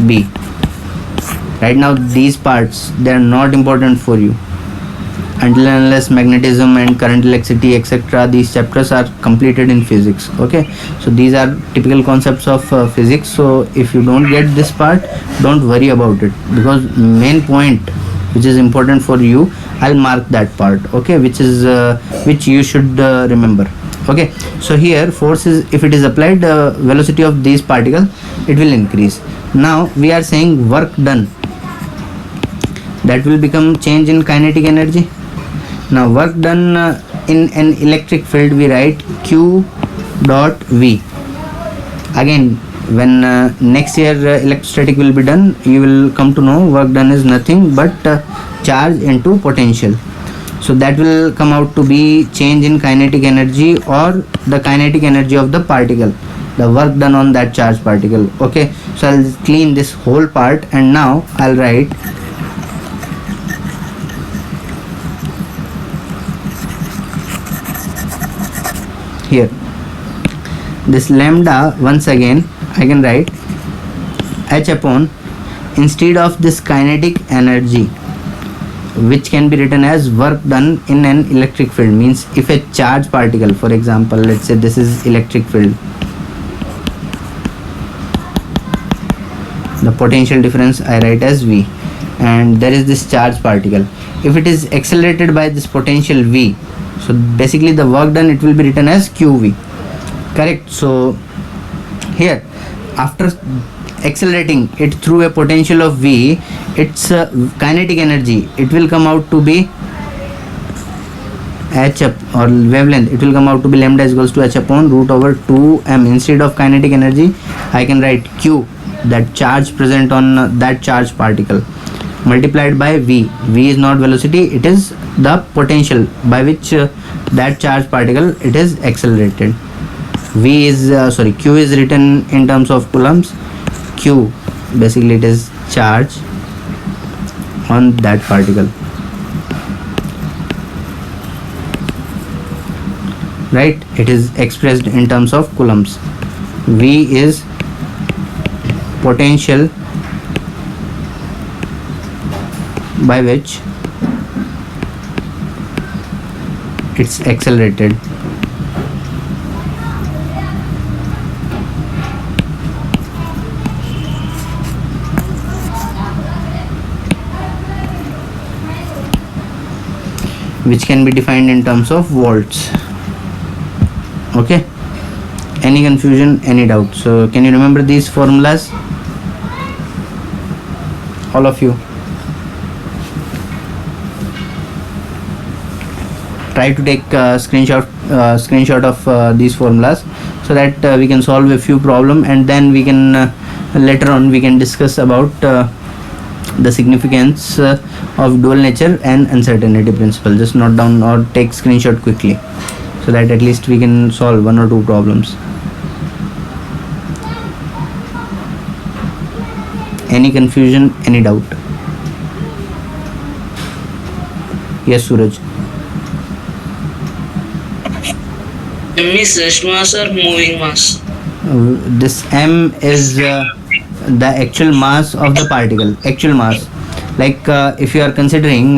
B. Right now these parts, they are not important for you until and unless magnetism and current, electricity, etc., these chapters are completed in physics. Okay, so these are typical concepts of physics. So if you don't get this part, don't worry about it, because main point which is important for you, I'll mark that part, okay, which is which you should remember. Okay, so here force is, if it is applied, velocity of these particles, it will increase. Now we are saying work done, that will become change in kinetic energy. Now work done in an electric field, we write Q dot V. Again, when next year electrostatic will be done, you will come to know work done is nothing but charge into potential. So that will come out to be change in kinetic energy, or the kinetic energy of the particle, the work done on that charged particle. Okay, so I'll clean this whole part, and now I'll write here this lambda. Once again I can write H upon, instead of this kinetic energy, which can be written as work done in an electric field, means if a charged particle, for example, let's say this is electric field, the potential difference I write as V, and there is this charged particle. If it is accelerated by this potential V, so basically the work done, it will be written as QV, correct? So here, after accelerating it through a potential of V, its kinetic energy, it will come out to be H up, or wavelength, it will come out to be lambda is equals to H upon root over 2m. Instead of kinetic energy, I can write Q, that charge present on that charged particle, multiplied by V. V is not velocity, it is the potential by which that charged particle, it is accelerated. V is Q is written in terms of coulombs. Q, basically it is charge on that particle, right? It is expressed in terms of coulombs. V is potential by which it's accelerated. Which can be defined in terms of volts. Okay, any confusion, any doubt? So can you remember these formulas, all of you? Try to take screenshot of these formulas, so that we can solve a few problem, and then we can later on we can discuss about the significance of dual nature and uncertainty principle. Just note down or take screenshot quickly, so that at least we can solve one or two problems. Any confusion, any doubt? Yes, Suraj. M is rest mass or moving mass? This M is the actual mass of the particle, actual mass. Like if you are considering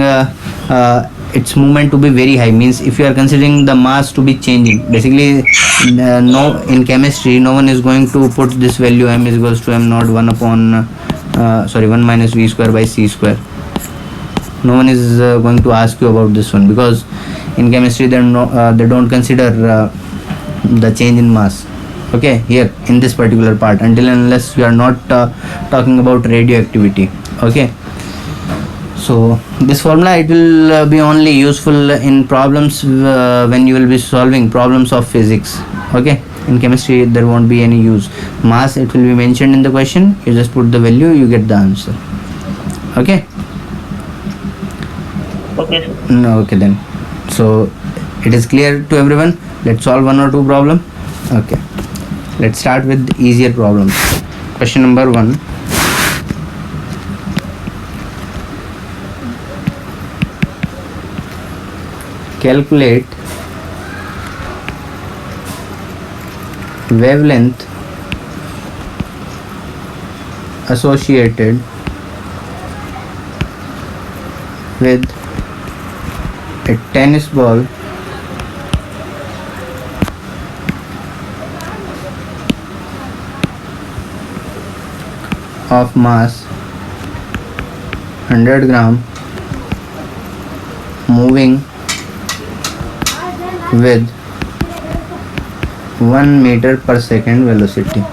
its movement to be very high, means if you are considering the mass to be changing, basically no, in chemistry no one is going to put this value M is equals to M naught 1 upon 1 minus v square by c square. No one is going to ask you about this one, because in chemistry they don't consider the change in mass, okay, here in this particular part, until and unless you are not talking about radioactivity, okay. So this formula, it will be only useful in problems when you will be solving problems of physics, okay. In chemistry there won't be any use. Mass, it will be mentioned in the question, you just put the value, you get the answer, okay. Okay, sir. No, okay then. So it is clear to everyone. Let's solve one or two problem. Okay. Let's start with easier problems. Question number 1. Calculate wavelength associated with a tennis ball of mass 100 gram moving with 1 meter per second velocity,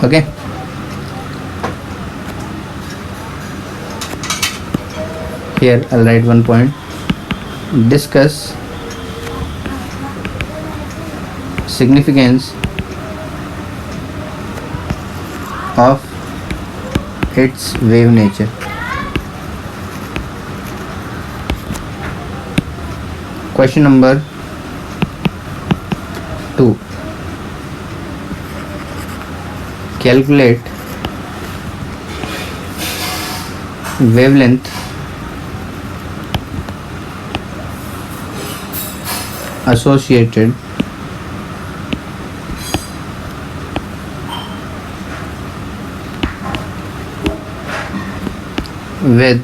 okay. Here I'll write one point. Discuss significance of its wave nature. Question number 2. Calculate wavelength associated with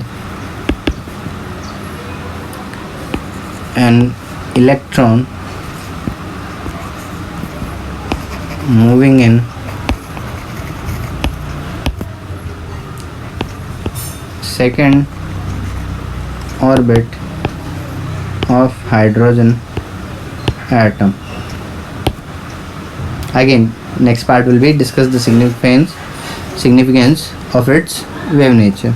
an electron moving in second orbit of hydrogen atom. Again, next part will be discuss the significance of its wave nature.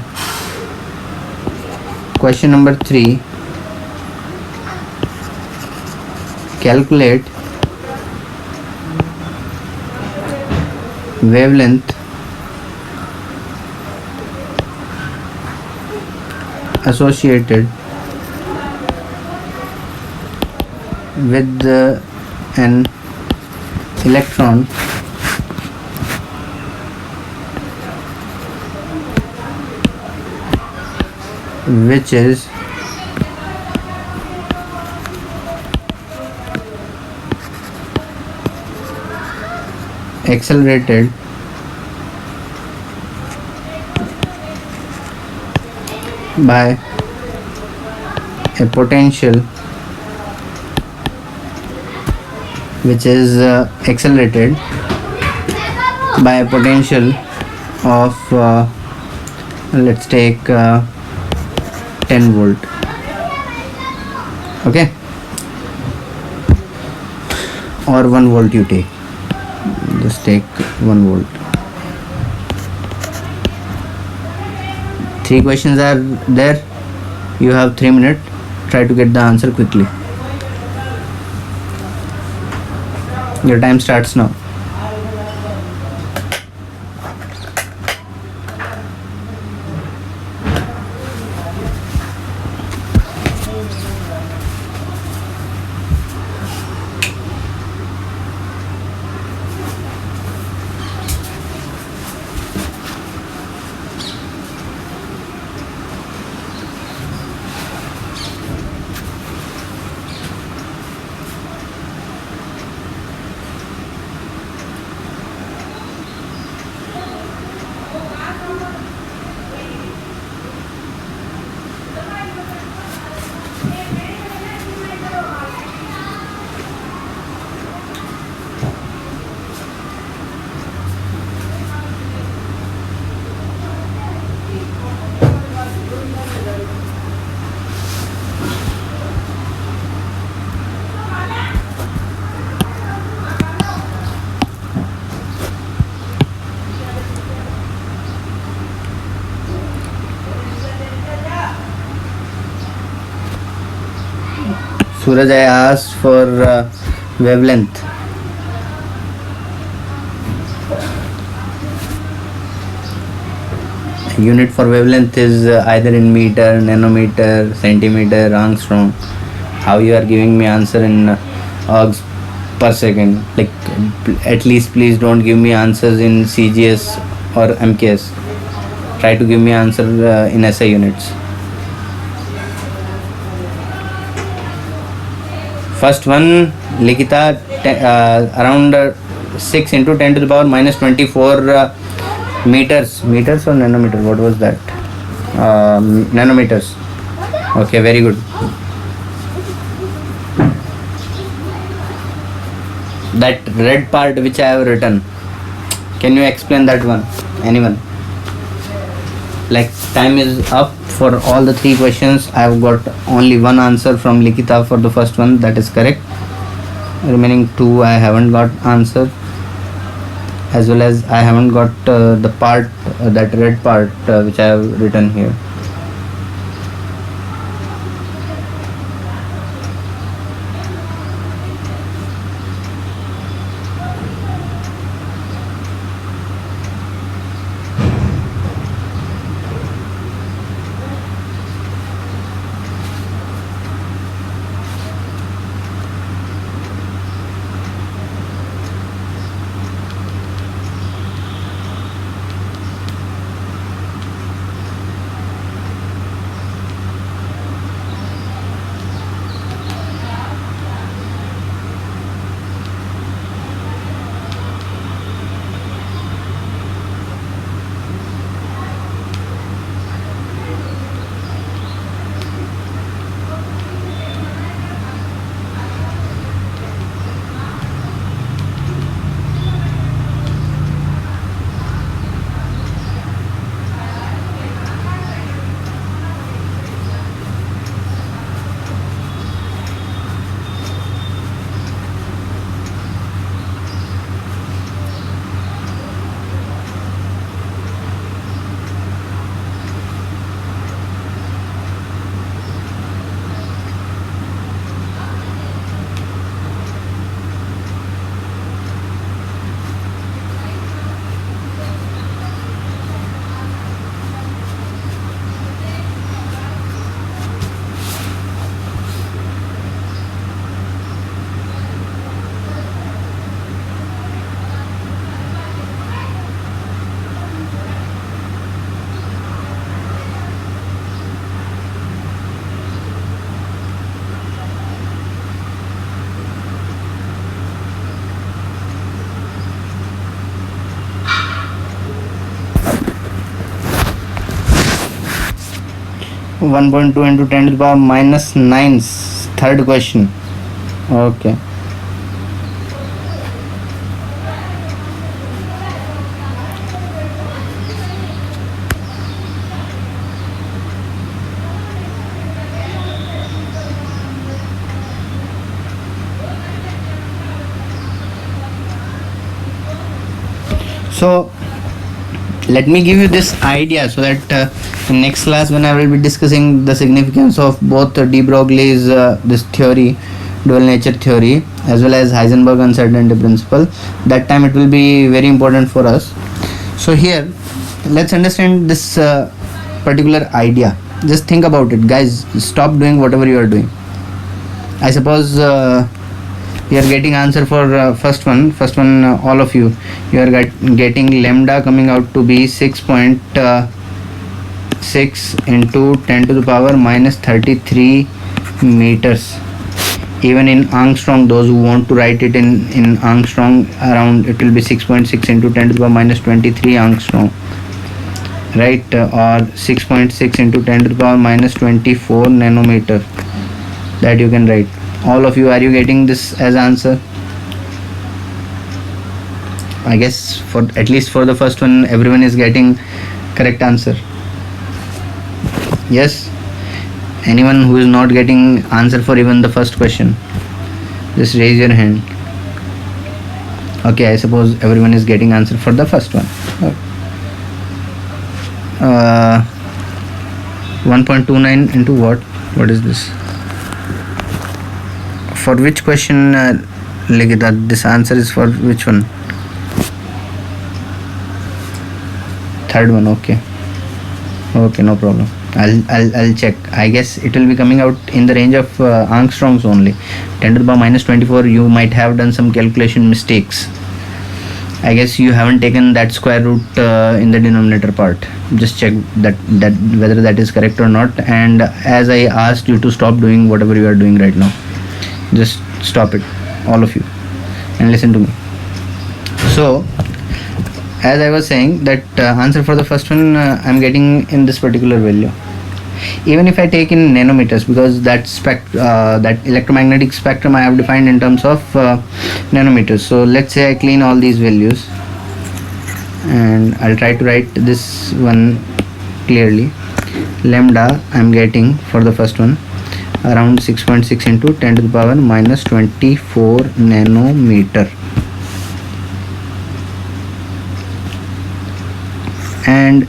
Question number 3. Calculate wavelength associated with an electron which is accelerated by a potential which is accelerated by a potential of let's take 10 volt, okay, or 1 volt you take, just take 1 volt. 3 questions are there, you have 3 minutes, try to get the answer quickly. Your time starts now. Suraj, I asked for wavelength. Unit for wavelength is either in meter, nanometer, centimeter, angstrom. How you are giving me answer in args per second? Like, at least please don't give me answers in CGS or MKS. Try to give me answer in SI units. First one, Likita, around 6 into 10 to the power minus 24 meters or nanometer, what was that? Nanometers. Okay, very good. That red part which I have written, can you explain that one? Anyone? Like, time is up for all the 3 questions. I have got only one answer from Likita for the first one, that is correct. Remaining 2 I haven't got answer, as well as I haven't got the part, that red part which I have written here. One point two into 10 to the power minus 9, third question. Okay. So let me give you this idea, so that in next class when I will be discussing the significance of both de Broglie's this theory, dual nature theory, as well as Heisenberg uncertainty principle, that time it will be very important for us. So here let's understand this particular idea. Just think about it, guys. Stop doing whatever you are doing. I suppose you are getting answer for first one, all of you are getting lambda coming out to be 6.6 into 10 to the power minus 33 meters. Even in angstrom, those who want to write it in angstrom, around it will be 6.6 into 10 to the power minus 23 angstrom, right? Or 6.6 into 10 to the power minus 24 nanometer, that you can write. All of you, are you getting this as answer? I guess for at least for the first one, everyone is getting correct answer. Yes? Anyone who is not getting answer for even the first question, just raise your hand. Okay, I suppose everyone is getting answer for the first one. 1.29 into what? What is this? for which question, Ligita? This answer is for which one? Third one. Okay, no problem. I'll check. I guess it will be coming out in the range of angstroms only. 10 to the power minus 24. You might have done some calculation mistakes. I guess you haven't taken that square root in the denominator part. Just check that whether that is correct or not. And as I asked you to stop doing whatever you are doing right now, just stop it, all of you, and listen to me. So as I was saying, that answer for the first one I'm getting in this particular value. Even if I take in nanometers, because that electromagnetic spectrum I have defined in terms of nanometers. So let's say I clean all these values, and I'll try to write this one clearly. Lambda I'm getting for the first one around 6.6 into 10 to the power minus 24 nanometer. And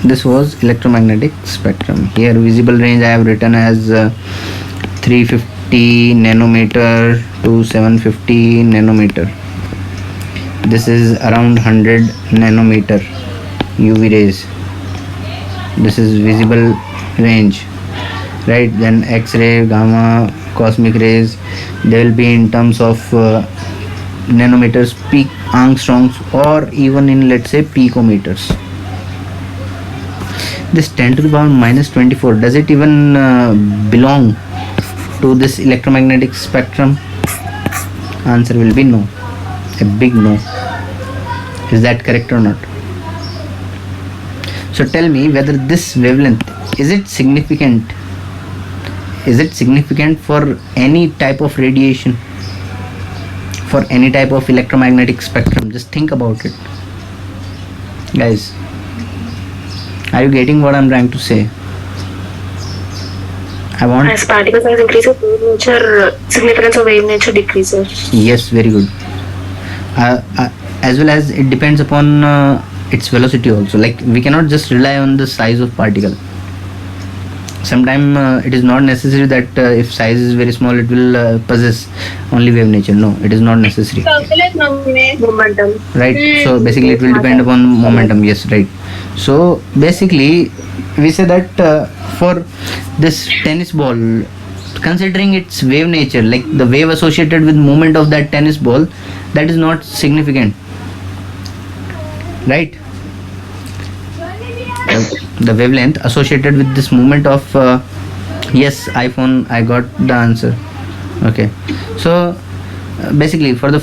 this was electromagnetic spectrum. Here visible range I have written as 350 nanometer to 750 nanometer. This is around 100 nanometer UV rays. This is visible range, right? Then X-ray, gamma, cosmic rays, they will be in terms of nanometers, peak angstroms, or even in, let's say, picometers. This 10 to the power minus 24, does it even belong to this electromagnetic spectrum? Answer will be no, a big no. Is that correct or not? So tell me whether this wavelength, is it significant? Is it significant for any type of radiation, for any type of electromagnetic spectrum? Just think about it, guys. Are you getting what I'm trying to say? I want. As particle size increases, wave nature, significance of wave nature decreases. Yes, very good. As well as it depends upon its velocity also. Like, we cannot just rely on the size of particle. Sometimes it is not necessary that if size is very small it will possess only wave nature. No, it is not necessary. Momentum. Right. So basically it will depend upon momentum. Yes, right. So basically we say that for this tennis ball, considering its wave nature, like the wave associated with movement of that tennis ball, that is not significant, right? The wavelength associated with this movement of yes, iPhone, I got the answer. Okay, so basically for the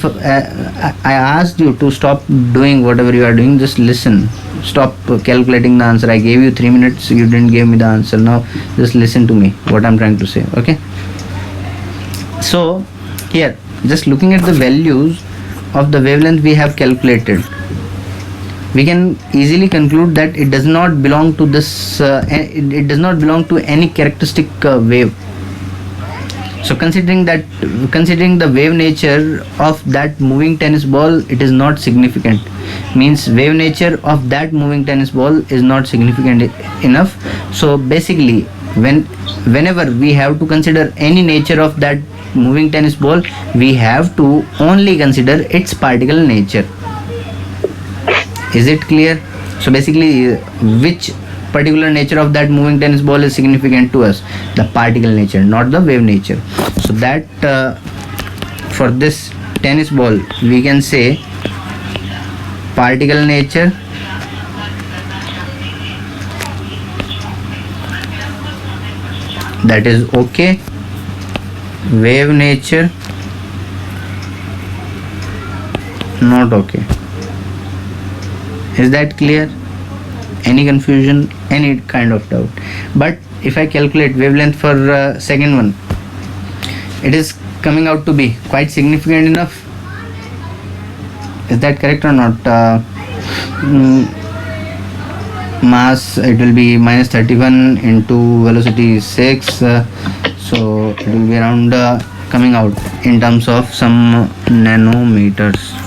I asked you to stop doing whatever you are doing. Just listen, stop calculating the answer. I gave you 3 minutes, you didn't give me the answer. Now just listen to me what I'm trying to say. Okay, so here, just looking at the values of the wavelength we have calculated, we can easily conclude that it does not belong to this it does not belong to any characteristic wave. So considering the wave nature of that moving tennis ball, it is not significant. Means wave nature of that moving tennis ball is not significant enough. So basically whenever we have to consider any nature of that moving tennis ball, we have to only consider its particle nature. Is it clear? So basically which particular nature of that moving tennis ball is significant to us? The particle nature, not the wave nature. So that for this tennis ball we can say particle nature that is okay, wave nature not okay. Is that clear? Any confusion, any kind of doubt? But if I calculate wavelength for second one, it is coming out to be quite significant enough. Is that correct or not? Mass, it will be minus 31 into velocity 6, so it will be around coming out in terms of some nanometers.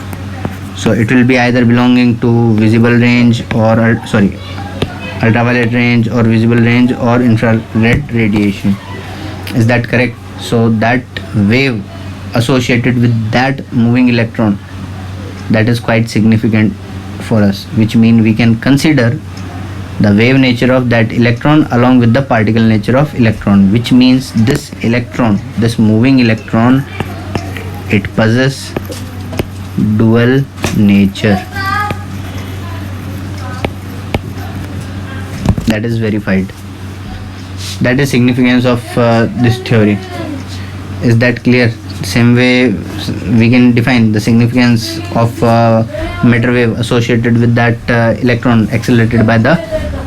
So it will be either belonging to visible range or ultraviolet range or visible range or infrared radiation. Is that correct? So that wave associated with that moving electron, that is quite significant for us, which means we can consider the wave nature of that electron along with the particle nature of electron, which means this electron, this moving electron, it possesses dual nature. That is verified. That is significance of this theory. Is that clear? Same way we can define the significance of matter wave associated with that electron accelerated by the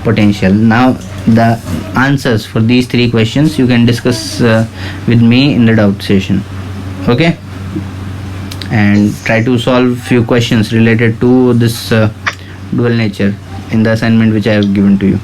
potential. Now the answers for these three questions you can discuss with me in the doubt session. Okay, and try to solve few questions related to this dual nature in the assignment which I have given to you.